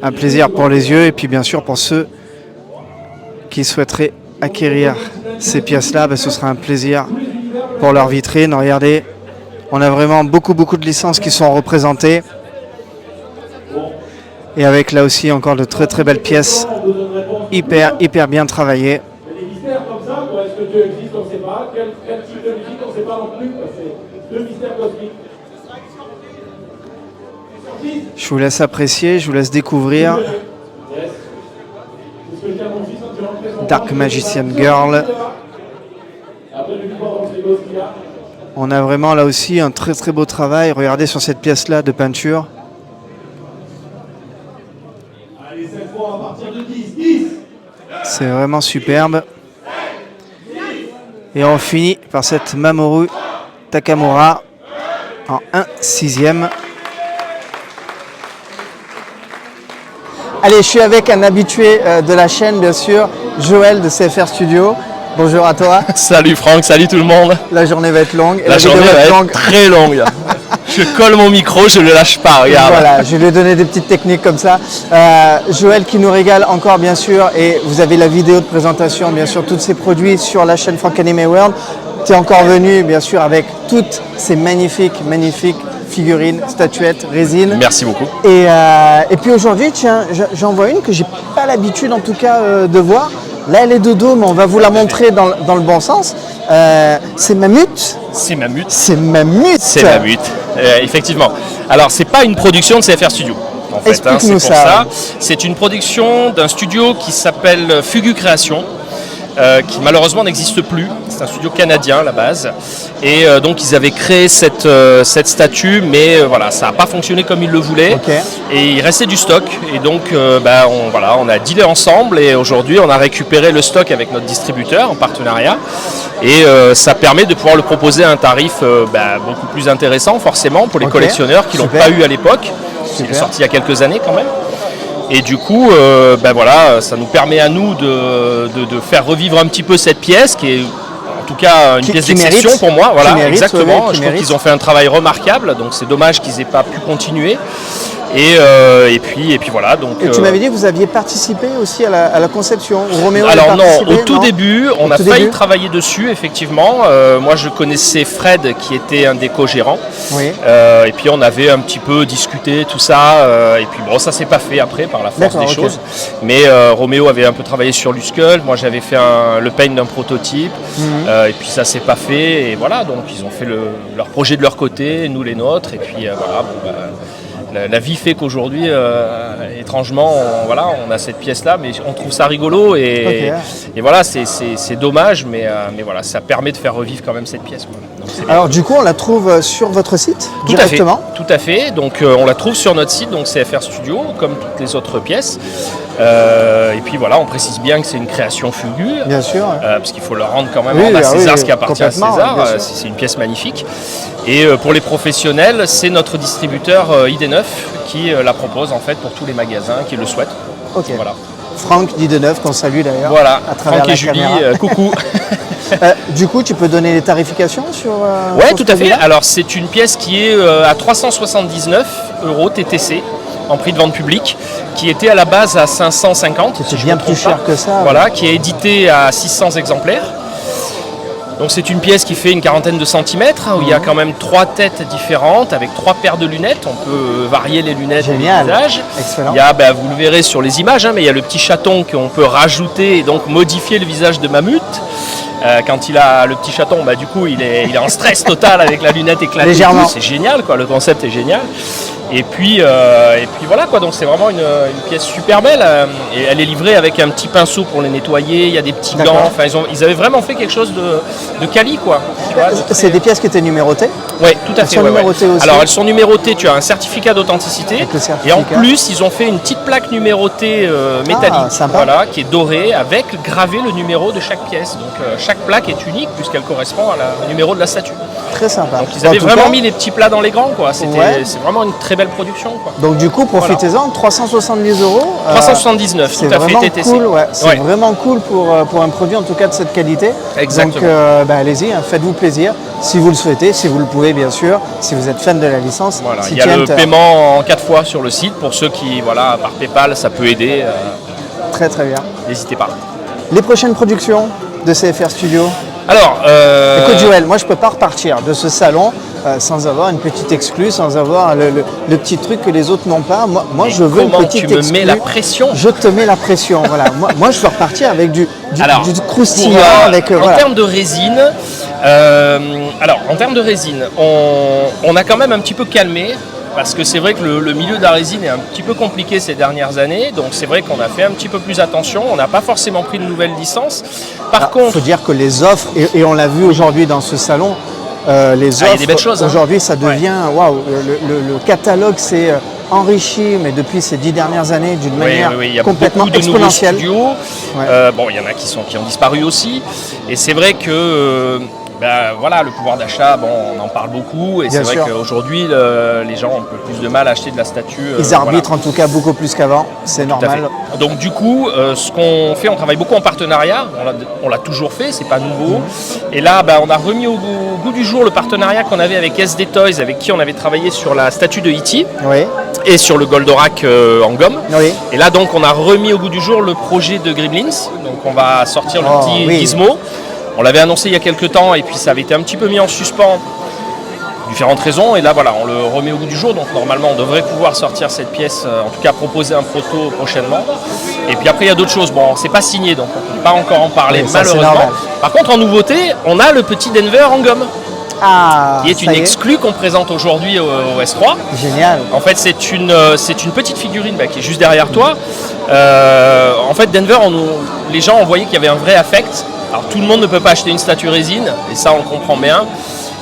Un plaisir pour les yeux et puis bien sûr pour ceux qui souhaiteraient acquérir ces pièces-là, ce sera un plaisir pour leur vitrine. Regardez, on a vraiment beaucoup de licences qui sont représentées. Et avec là aussi encore de très très belles pièces, hyper bien travaillées. Des mystères comme ça, est-ce que Dieu existe, on ne sait pas. Quel type de musique, on ne sait pas non plus. C'est deux mystères cosmiques. Je vous laisse apprécier, je vous laisse découvrir Dark Magician Girl. On a vraiment là aussi un très très beau travail. Regardez sur cette pièce-là de peinture. C'est vraiment superbe. Et on finit par cette Mamoru Takamura en 1/6. Allez, je suis avec un habitué de la chaîne, bien sûr, Joël de CFR Studio. Bonjour à toi. Salut Franck, salut tout le monde. La journée va être longue. La journée va être très longue. Je colle mon micro, je ne le lâche pas, regarde. Voilà, je vais lui donner des petites techniques comme ça. Joël qui nous régale encore, bien sûr, et vous avez la vidéo de présentation, bien sûr, tous ces produits sur la chaîne Franck Anime World. Tu es encore venu, bien sûr, avec toutes ces magnifiques figurines, statuettes, résine. Merci beaucoup. Et puis aujourd'hui, tiens, j'en vois une que j'ai pas l'habitude en tout cas de voir. Là, elle est de dos, mais on va vous la montrer dans le bon sens. C'est Mammut. C'est Mammut. C'est Mammut. C'est Mammut, effectivement. Alors, c'est pas une production de CFR Studio. En fait, explique-nous c'est pour ça. C'est une production d'un studio qui s'appelle Fugu Création. Qui malheureusement n'existe plus. C'est un studio canadien à la base. Et donc ils avaient créé cette statue, mais voilà, ça n'a pas fonctionné comme ils le voulaient. Okay. Et il restait du stock. Et donc on a dealé ensemble et aujourd'hui on a récupéré le stock avec notre distributeur en partenariat. Et ça permet de pouvoir le proposer à un tarif beaucoup plus intéressant forcément pour les collectionneurs qui ne l'ont pas eu à l'époque. Il est sorti il y a quelques années quand même. Et du coup, ça nous permet à nous de faire revivre un petit peu cette pièce qui est en tout cas une pièce d'exception pour moi. Voilà, exactement. Je trouve qu'ils ont fait un travail remarquable, donc c'est dommage qu'ils n'aient pas pu continuer. Et puis voilà. Donc, et tu m'avais dit que vous aviez participé aussi à la conception. Roméo alors non, au tout début, on a failli travailler dessus, effectivement. Moi, je connaissais Fred, qui était un des co-gérants. Oui. Et puis on avait un petit peu discuté tout ça. Et puis bon, ça s'est pas fait après par la force des choses. Mais Roméo avait un peu travaillé sur l'Uskull. Moi, j'avais fait le paint d'un prototype. Et puis ça s'est pas fait. Et voilà, donc ils ont fait leur projet de leur côté, nous les nôtres. Et puis voilà. la vie fait qu'aujourd'hui, étrangement, on a cette pièce-là, mais on trouve ça rigolo et voilà, c'est dommage, mais voilà, ça permet de faire revivre quand même cette pièce, quoi. Donc, alors du coup, on la trouve sur votre site directement? Tout à fait. Donc on la trouve sur notre site, donc CFR Studio, comme toutes les autres pièces. Et puis voilà, on précise bien que c'est une création Fugu. Bien sûr. Parce qu'il faut leur rendre quand même à César ce qui appartient à César. C'est une pièce magnifique. Et pour les professionnels, c'est notre distributeur ID9 qui la propose en fait pour tous les magasins qui le souhaitent. Ok. Voilà. Franck d'ID9, qu'on salue d'ailleurs. Voilà, à travers Franck la et Julie, caméra. coucou. Du coup, tu peux donner les tarifications sur Ouais, sur tout ce à fait. produit-là? Alors c'est une pièce qui est à 379 € TTC en prix de vente publique, qui était à la base à 550. C'est bien plus cher que ça. Voilà, qui est édité à 600 exemplaires. Donc c'est une pièce qui fait une quarantaine de centimètres, où il y a quand même 3 têtes différentes, avec 3 paires de lunettes. On peut varier les lunettes et les visages. Excellent. Il y a, vous le verrez sur les images, mais il y a le petit chaton qu'on peut rajouter et donc modifier le visage de Mammut. Quand il a le petit chaton, du coup il est en stress total avec la lunette éclatée. Légèrement. C'est génial, quoi. Le concept est génial. Et puis voilà, quoi. Donc c'est vraiment une pièce super belle. Et elle est livrée avec un petit pinceau pour les nettoyer. Il y a des petits gants. Enfin, ils avaient vraiment fait quelque chose de quali, quoi. Tu vois, C'est des pièces qui étaient numérotées? Oui, tout à Elles fait. sont ouais. numérotées aussi. Alors elles sont numérotées. Tu as un certificat d'authenticité. Et en plus, ils ont fait une petite plaque numérotée métallique, voilà, qui est dorée, avec gravé le numéro de chaque pièce. Donc chaque plaque est unique puisqu'elle correspond au numéro de la statue. Très sympa. Donc ils avaient vraiment mis les petits plats dans les grands, quoi. C'est vraiment une très belle production, quoi. Donc du coup, profitez-en, 370 €. 379, c'est tout à fait, vraiment TTC. cool, c'est Ouais. vraiment cool pour un produit en tout cas de cette qualité. Exactement. Donc allez-y, faites-vous plaisir, si vous le souhaitez, si vous le pouvez bien sûr, si vous êtes fan de la licence. Voilà, si il y a tu le aimes, paiement en 4 fois sur le site pour ceux qui, par PayPal, ça peut aider. Très très bien. N'hésitez pas. Les prochaines productions de CFR Studio? Alors, écoute Joël, moi je peux pas repartir de ce salon sans avoir une petite exclue, sans avoir le petit truc que les autres n'ont pas. Moi je veux une petite exclue. Tu me mets la pression? Je te mets la pression, voilà. Moi je veux repartir avec du croustillant. En termes de résine, on a quand même un petit peu calmé. Parce que c'est vrai que le milieu de la résine est un petit peu compliqué ces dernières années, donc c'est vrai qu'on a fait un petit peu plus attention, on n'a pas forcément pris de nouvelles licences. Par contre, il faut dire que les offres, et on l'a vu aujourd'hui dans ce salon, les offres, il y a des belles choses, aujourd'hui ça devient, waouh, le catalogue s'est enrichi, mais depuis ces 10 dernières années, d'une manière il y a complètement beaucoup de nouveaux exponentielle. studios. Il y en a qui ont disparu aussi, et c'est vrai que le pouvoir d'achat, on en parle beaucoup, et c'est vrai qu'aujourd'hui les gens ont un peu plus de mal à acheter de la statue. Ils arbitrent en tout cas beaucoup plus qu'avant, c'est normal. Donc du coup, ce qu'on fait, on travaille beaucoup en partenariat, on l'a toujours fait, c'est pas nouveau. Et là, on a remis au goût du jour le partenariat qu'on avait avec SD Toys, avec qui on avait travaillé sur la statue de E.T. et sur le Goldorak en gomme. Et là donc on a remis au goût du jour le projet de Gremlins, donc on va sortir le petit Gizmo. On l'avait annoncé il y a quelques temps et puis ça avait été un petit peu mis en suspens, différentes raisons. Et là voilà, on le remet au goût du jour. Donc normalement on devrait pouvoir sortir cette pièce, en tout cas proposer un proto prochainement. Et puis après il y a d'autres choses. Bon, c'est pas signé donc on ne peut pas encore en parler malheureusement. Par contre en nouveauté, on a le petit Denver en gomme. Qui est une exclue qu'on présente aujourd'hui au S3. Génial. En fait, c'est une petite figurine qui est juste derrière toi. En fait, Denver, les gens ont voyé qu'il y avait un vrai affect. Alors, tout le monde ne peut pas acheter une statue résine, et ça, on le comprend bien.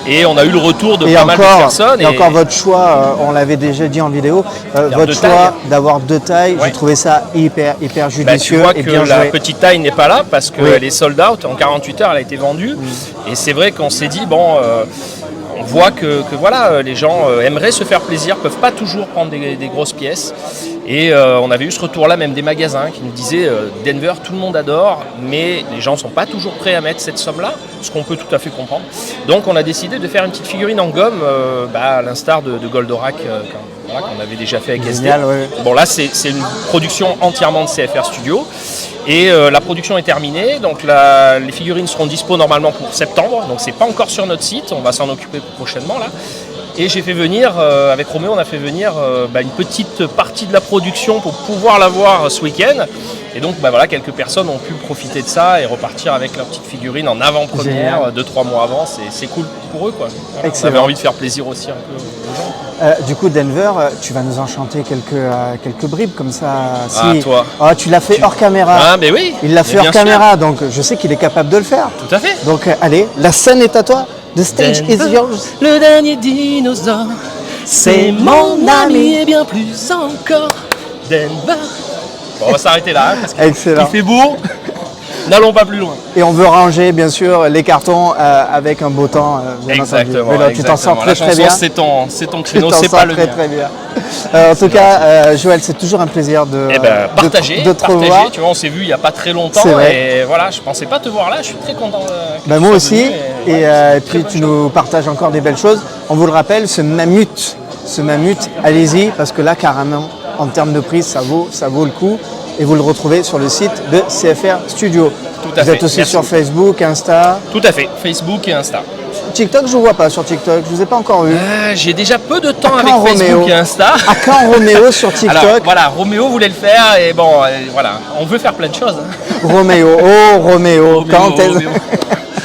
Et on a eu le retour de pas mal de personnes. Et encore votre choix, on l'avait déjà dit en vidéo, votre choix d'avoir 2 tailles, j'ai trouvé ça hyper judicieux. Tu vois et que bien la joué. petite taille n'est pas là parce qu'elle est sold out. En 48 heures, elle a été vendue. Et c'est vrai qu'on s'est dit, on voit que les gens aimeraient se faire plaisir, peuvent pas toujours prendre des grosses pièces. Et on avait eu ce retour-là même des magasins qui nous disaient Denver, tout le monde adore, mais les gens ne sont pas toujours prêts à mettre cette somme-là, ce qu'on peut tout à fait comprendre. Donc on a décidé de faire une petite figurine en gomme, à l'instar de Goldorak qu'on avait déjà fait avec Génial, SD. Bon là c'est une production entièrement de CFR Studio. Et la production est terminée, donc les figurines seront dispo normalement pour septembre, donc c'est pas encore sur notre site, on va s'en occuper prochainement là. Et j'ai fait venir, avec Roméo, on a fait venir une petite partie de la production pour pouvoir la voir ce week-end. Et donc voilà, quelques personnes ont pu profiter de ça et repartir avec leur petite figurine en avant-première 2-3 mois avant. C'est cool pour eux, quoi. Voilà, on avait envie de faire plaisir aussi un peu aux gens. Du coup, Denver, tu vas nous enchanter quelques bribes comme ça. Si... toi. Oh, tu l'as fait hors caméra. Ah, mais oui. Il l'a fait hors caméra, donc je sais qu'il est capable de le faire. Tout à fait. Donc allez, la scène est à toi. The stage Denver, is yours. Le dernier dinosaure, c'est mon ami et bien plus encore. Denver. Bon, on va s'arrêter là, hein, parce qu'il fait beau. N'allons pas plus loin. Et on veut ranger, bien sûr, les cartons avec un beau temps. Exactement. Mais là, tu t'en sors très bien. C'est ton créneau, c'est pas le mien. Très bien. En tout cas, Joël, c'est toujours un plaisir de partager. de te revoir. Tu vois, on s'est vu il n'y a pas très longtemps. Et voilà, je pensais pas te voir là. Je suis très content. Moi aussi. Et puis tu nous partages encore des belles choses. On vous le rappelle, ce mammut, allez-y, parce que là, carrément, en termes de prix, ça vaut le coup. Et vous le retrouvez sur le site de CFR Studio. Tout à fait. Vous êtes aussi sur Facebook, Insta. Tout à fait, Facebook et Insta. TikTok, je ne vous vois pas sur TikTok, je ne vous ai pas encore vu. J'ai déjà peu de temps avec Facebook et Insta. À quand Roméo sur TikTok? Alors, voilà, Roméo voulait le faire et bon, voilà, on veut faire plein de choses. Roméo, quand est-ce...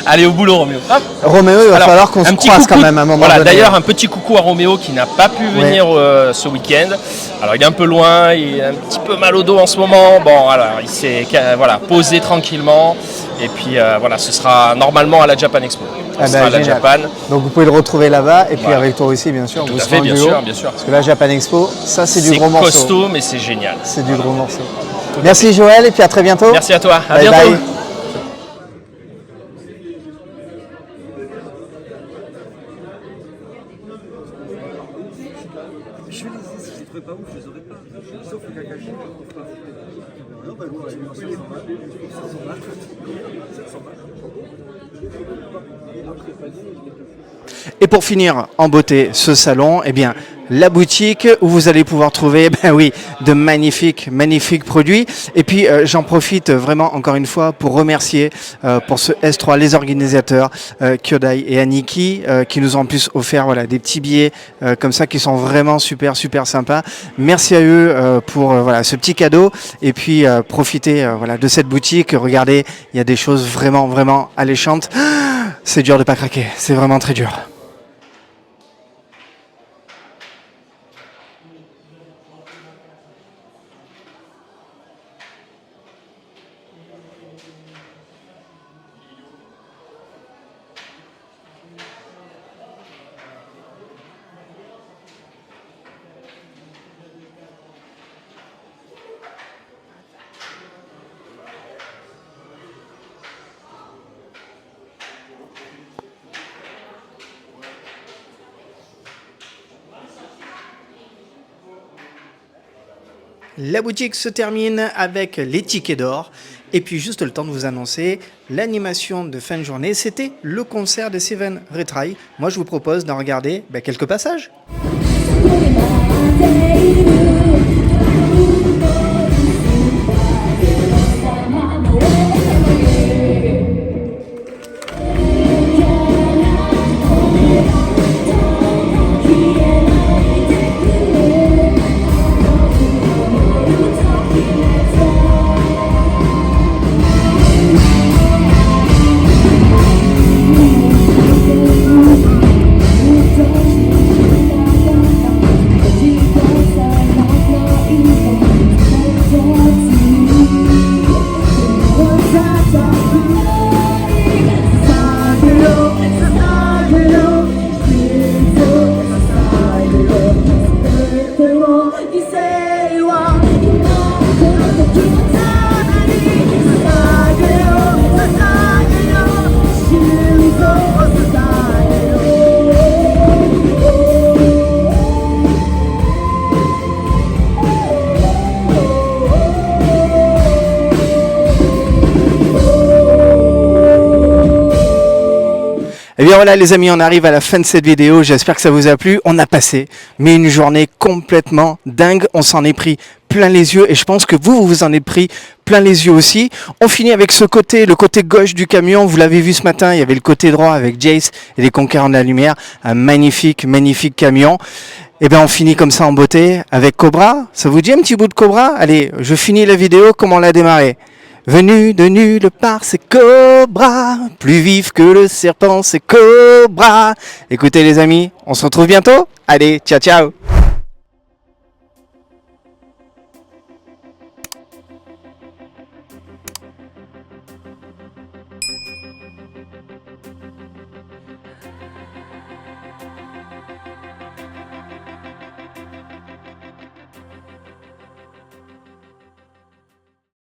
Allez, au boulot, Roméo. Hop. Roméo, il va falloir qu'on se croise quand même à un moment donné. D'ailleurs, un petit coucou à Roméo qui n'a pas pu venir ce week-end. Alors, il est un peu loin, il a un petit peu mal au dos en ce moment. Bon, alors, il s'est posé tranquillement. Et puis, ce sera normalement à la Japan Expo. À la Japan. Donc, vous pouvez le retrouver là-bas. Et puis, avec toi aussi, bien sûr. Tout à fait, bien sûr. Parce que la Japan Expo, ça, c'est du gros morceau. C'est costaud, mais c'est génial. C'est du gros morceau. Merci, Joël, et puis à très bientôt. Merci à toi. À bientôt. Bye. Et pour finir en beauté ce salon, eh bien, la boutique où vous allez pouvoir trouver de magnifiques produits. Et puis j'en profite vraiment encore une fois pour remercier pour ce S3 les organisateurs Kyodai et Aniki qui nous ont en plus offert des petits billets comme ça qui sont vraiment super sympas. Merci à eux pour ce petit cadeau et puis profitez de cette boutique. Regardez, il y a des choses vraiment alléchantes. C'est dur de pas craquer, c'est vraiment très dur. La boutique se termine avec les tickets d'or. Et puis juste le temps de vous annoncer l'animation de fin de journée. C'était le concert de Seven Retry. Moi je vous propose d'en regarder quelques passages. bien voilà les amis, on arrive à la fin de cette vidéo, j'espère que ça vous a plu. On a passé mais une journée complètement dingue, on s'en est pris plein les yeux et je pense que vous vous en êtes pris plein les yeux aussi. On finit avec ce côté, le côté gauche du camion, vous l'avez vu ce matin, il y avait le côté droit avec Jace et les Conquérants de la Lumière, un magnifique camion. Et bien on finit comme ça en beauté avec Cobra. Ça vous dit un petit bout de Cobra? Allez, je finis la vidéo comme on l'a démarré. Venu de nulle part, c'est Cobra. Plus vif que le serpent, c'est Cobra. Écoutez les amis, on se retrouve bientôt. Allez, ciao ciao.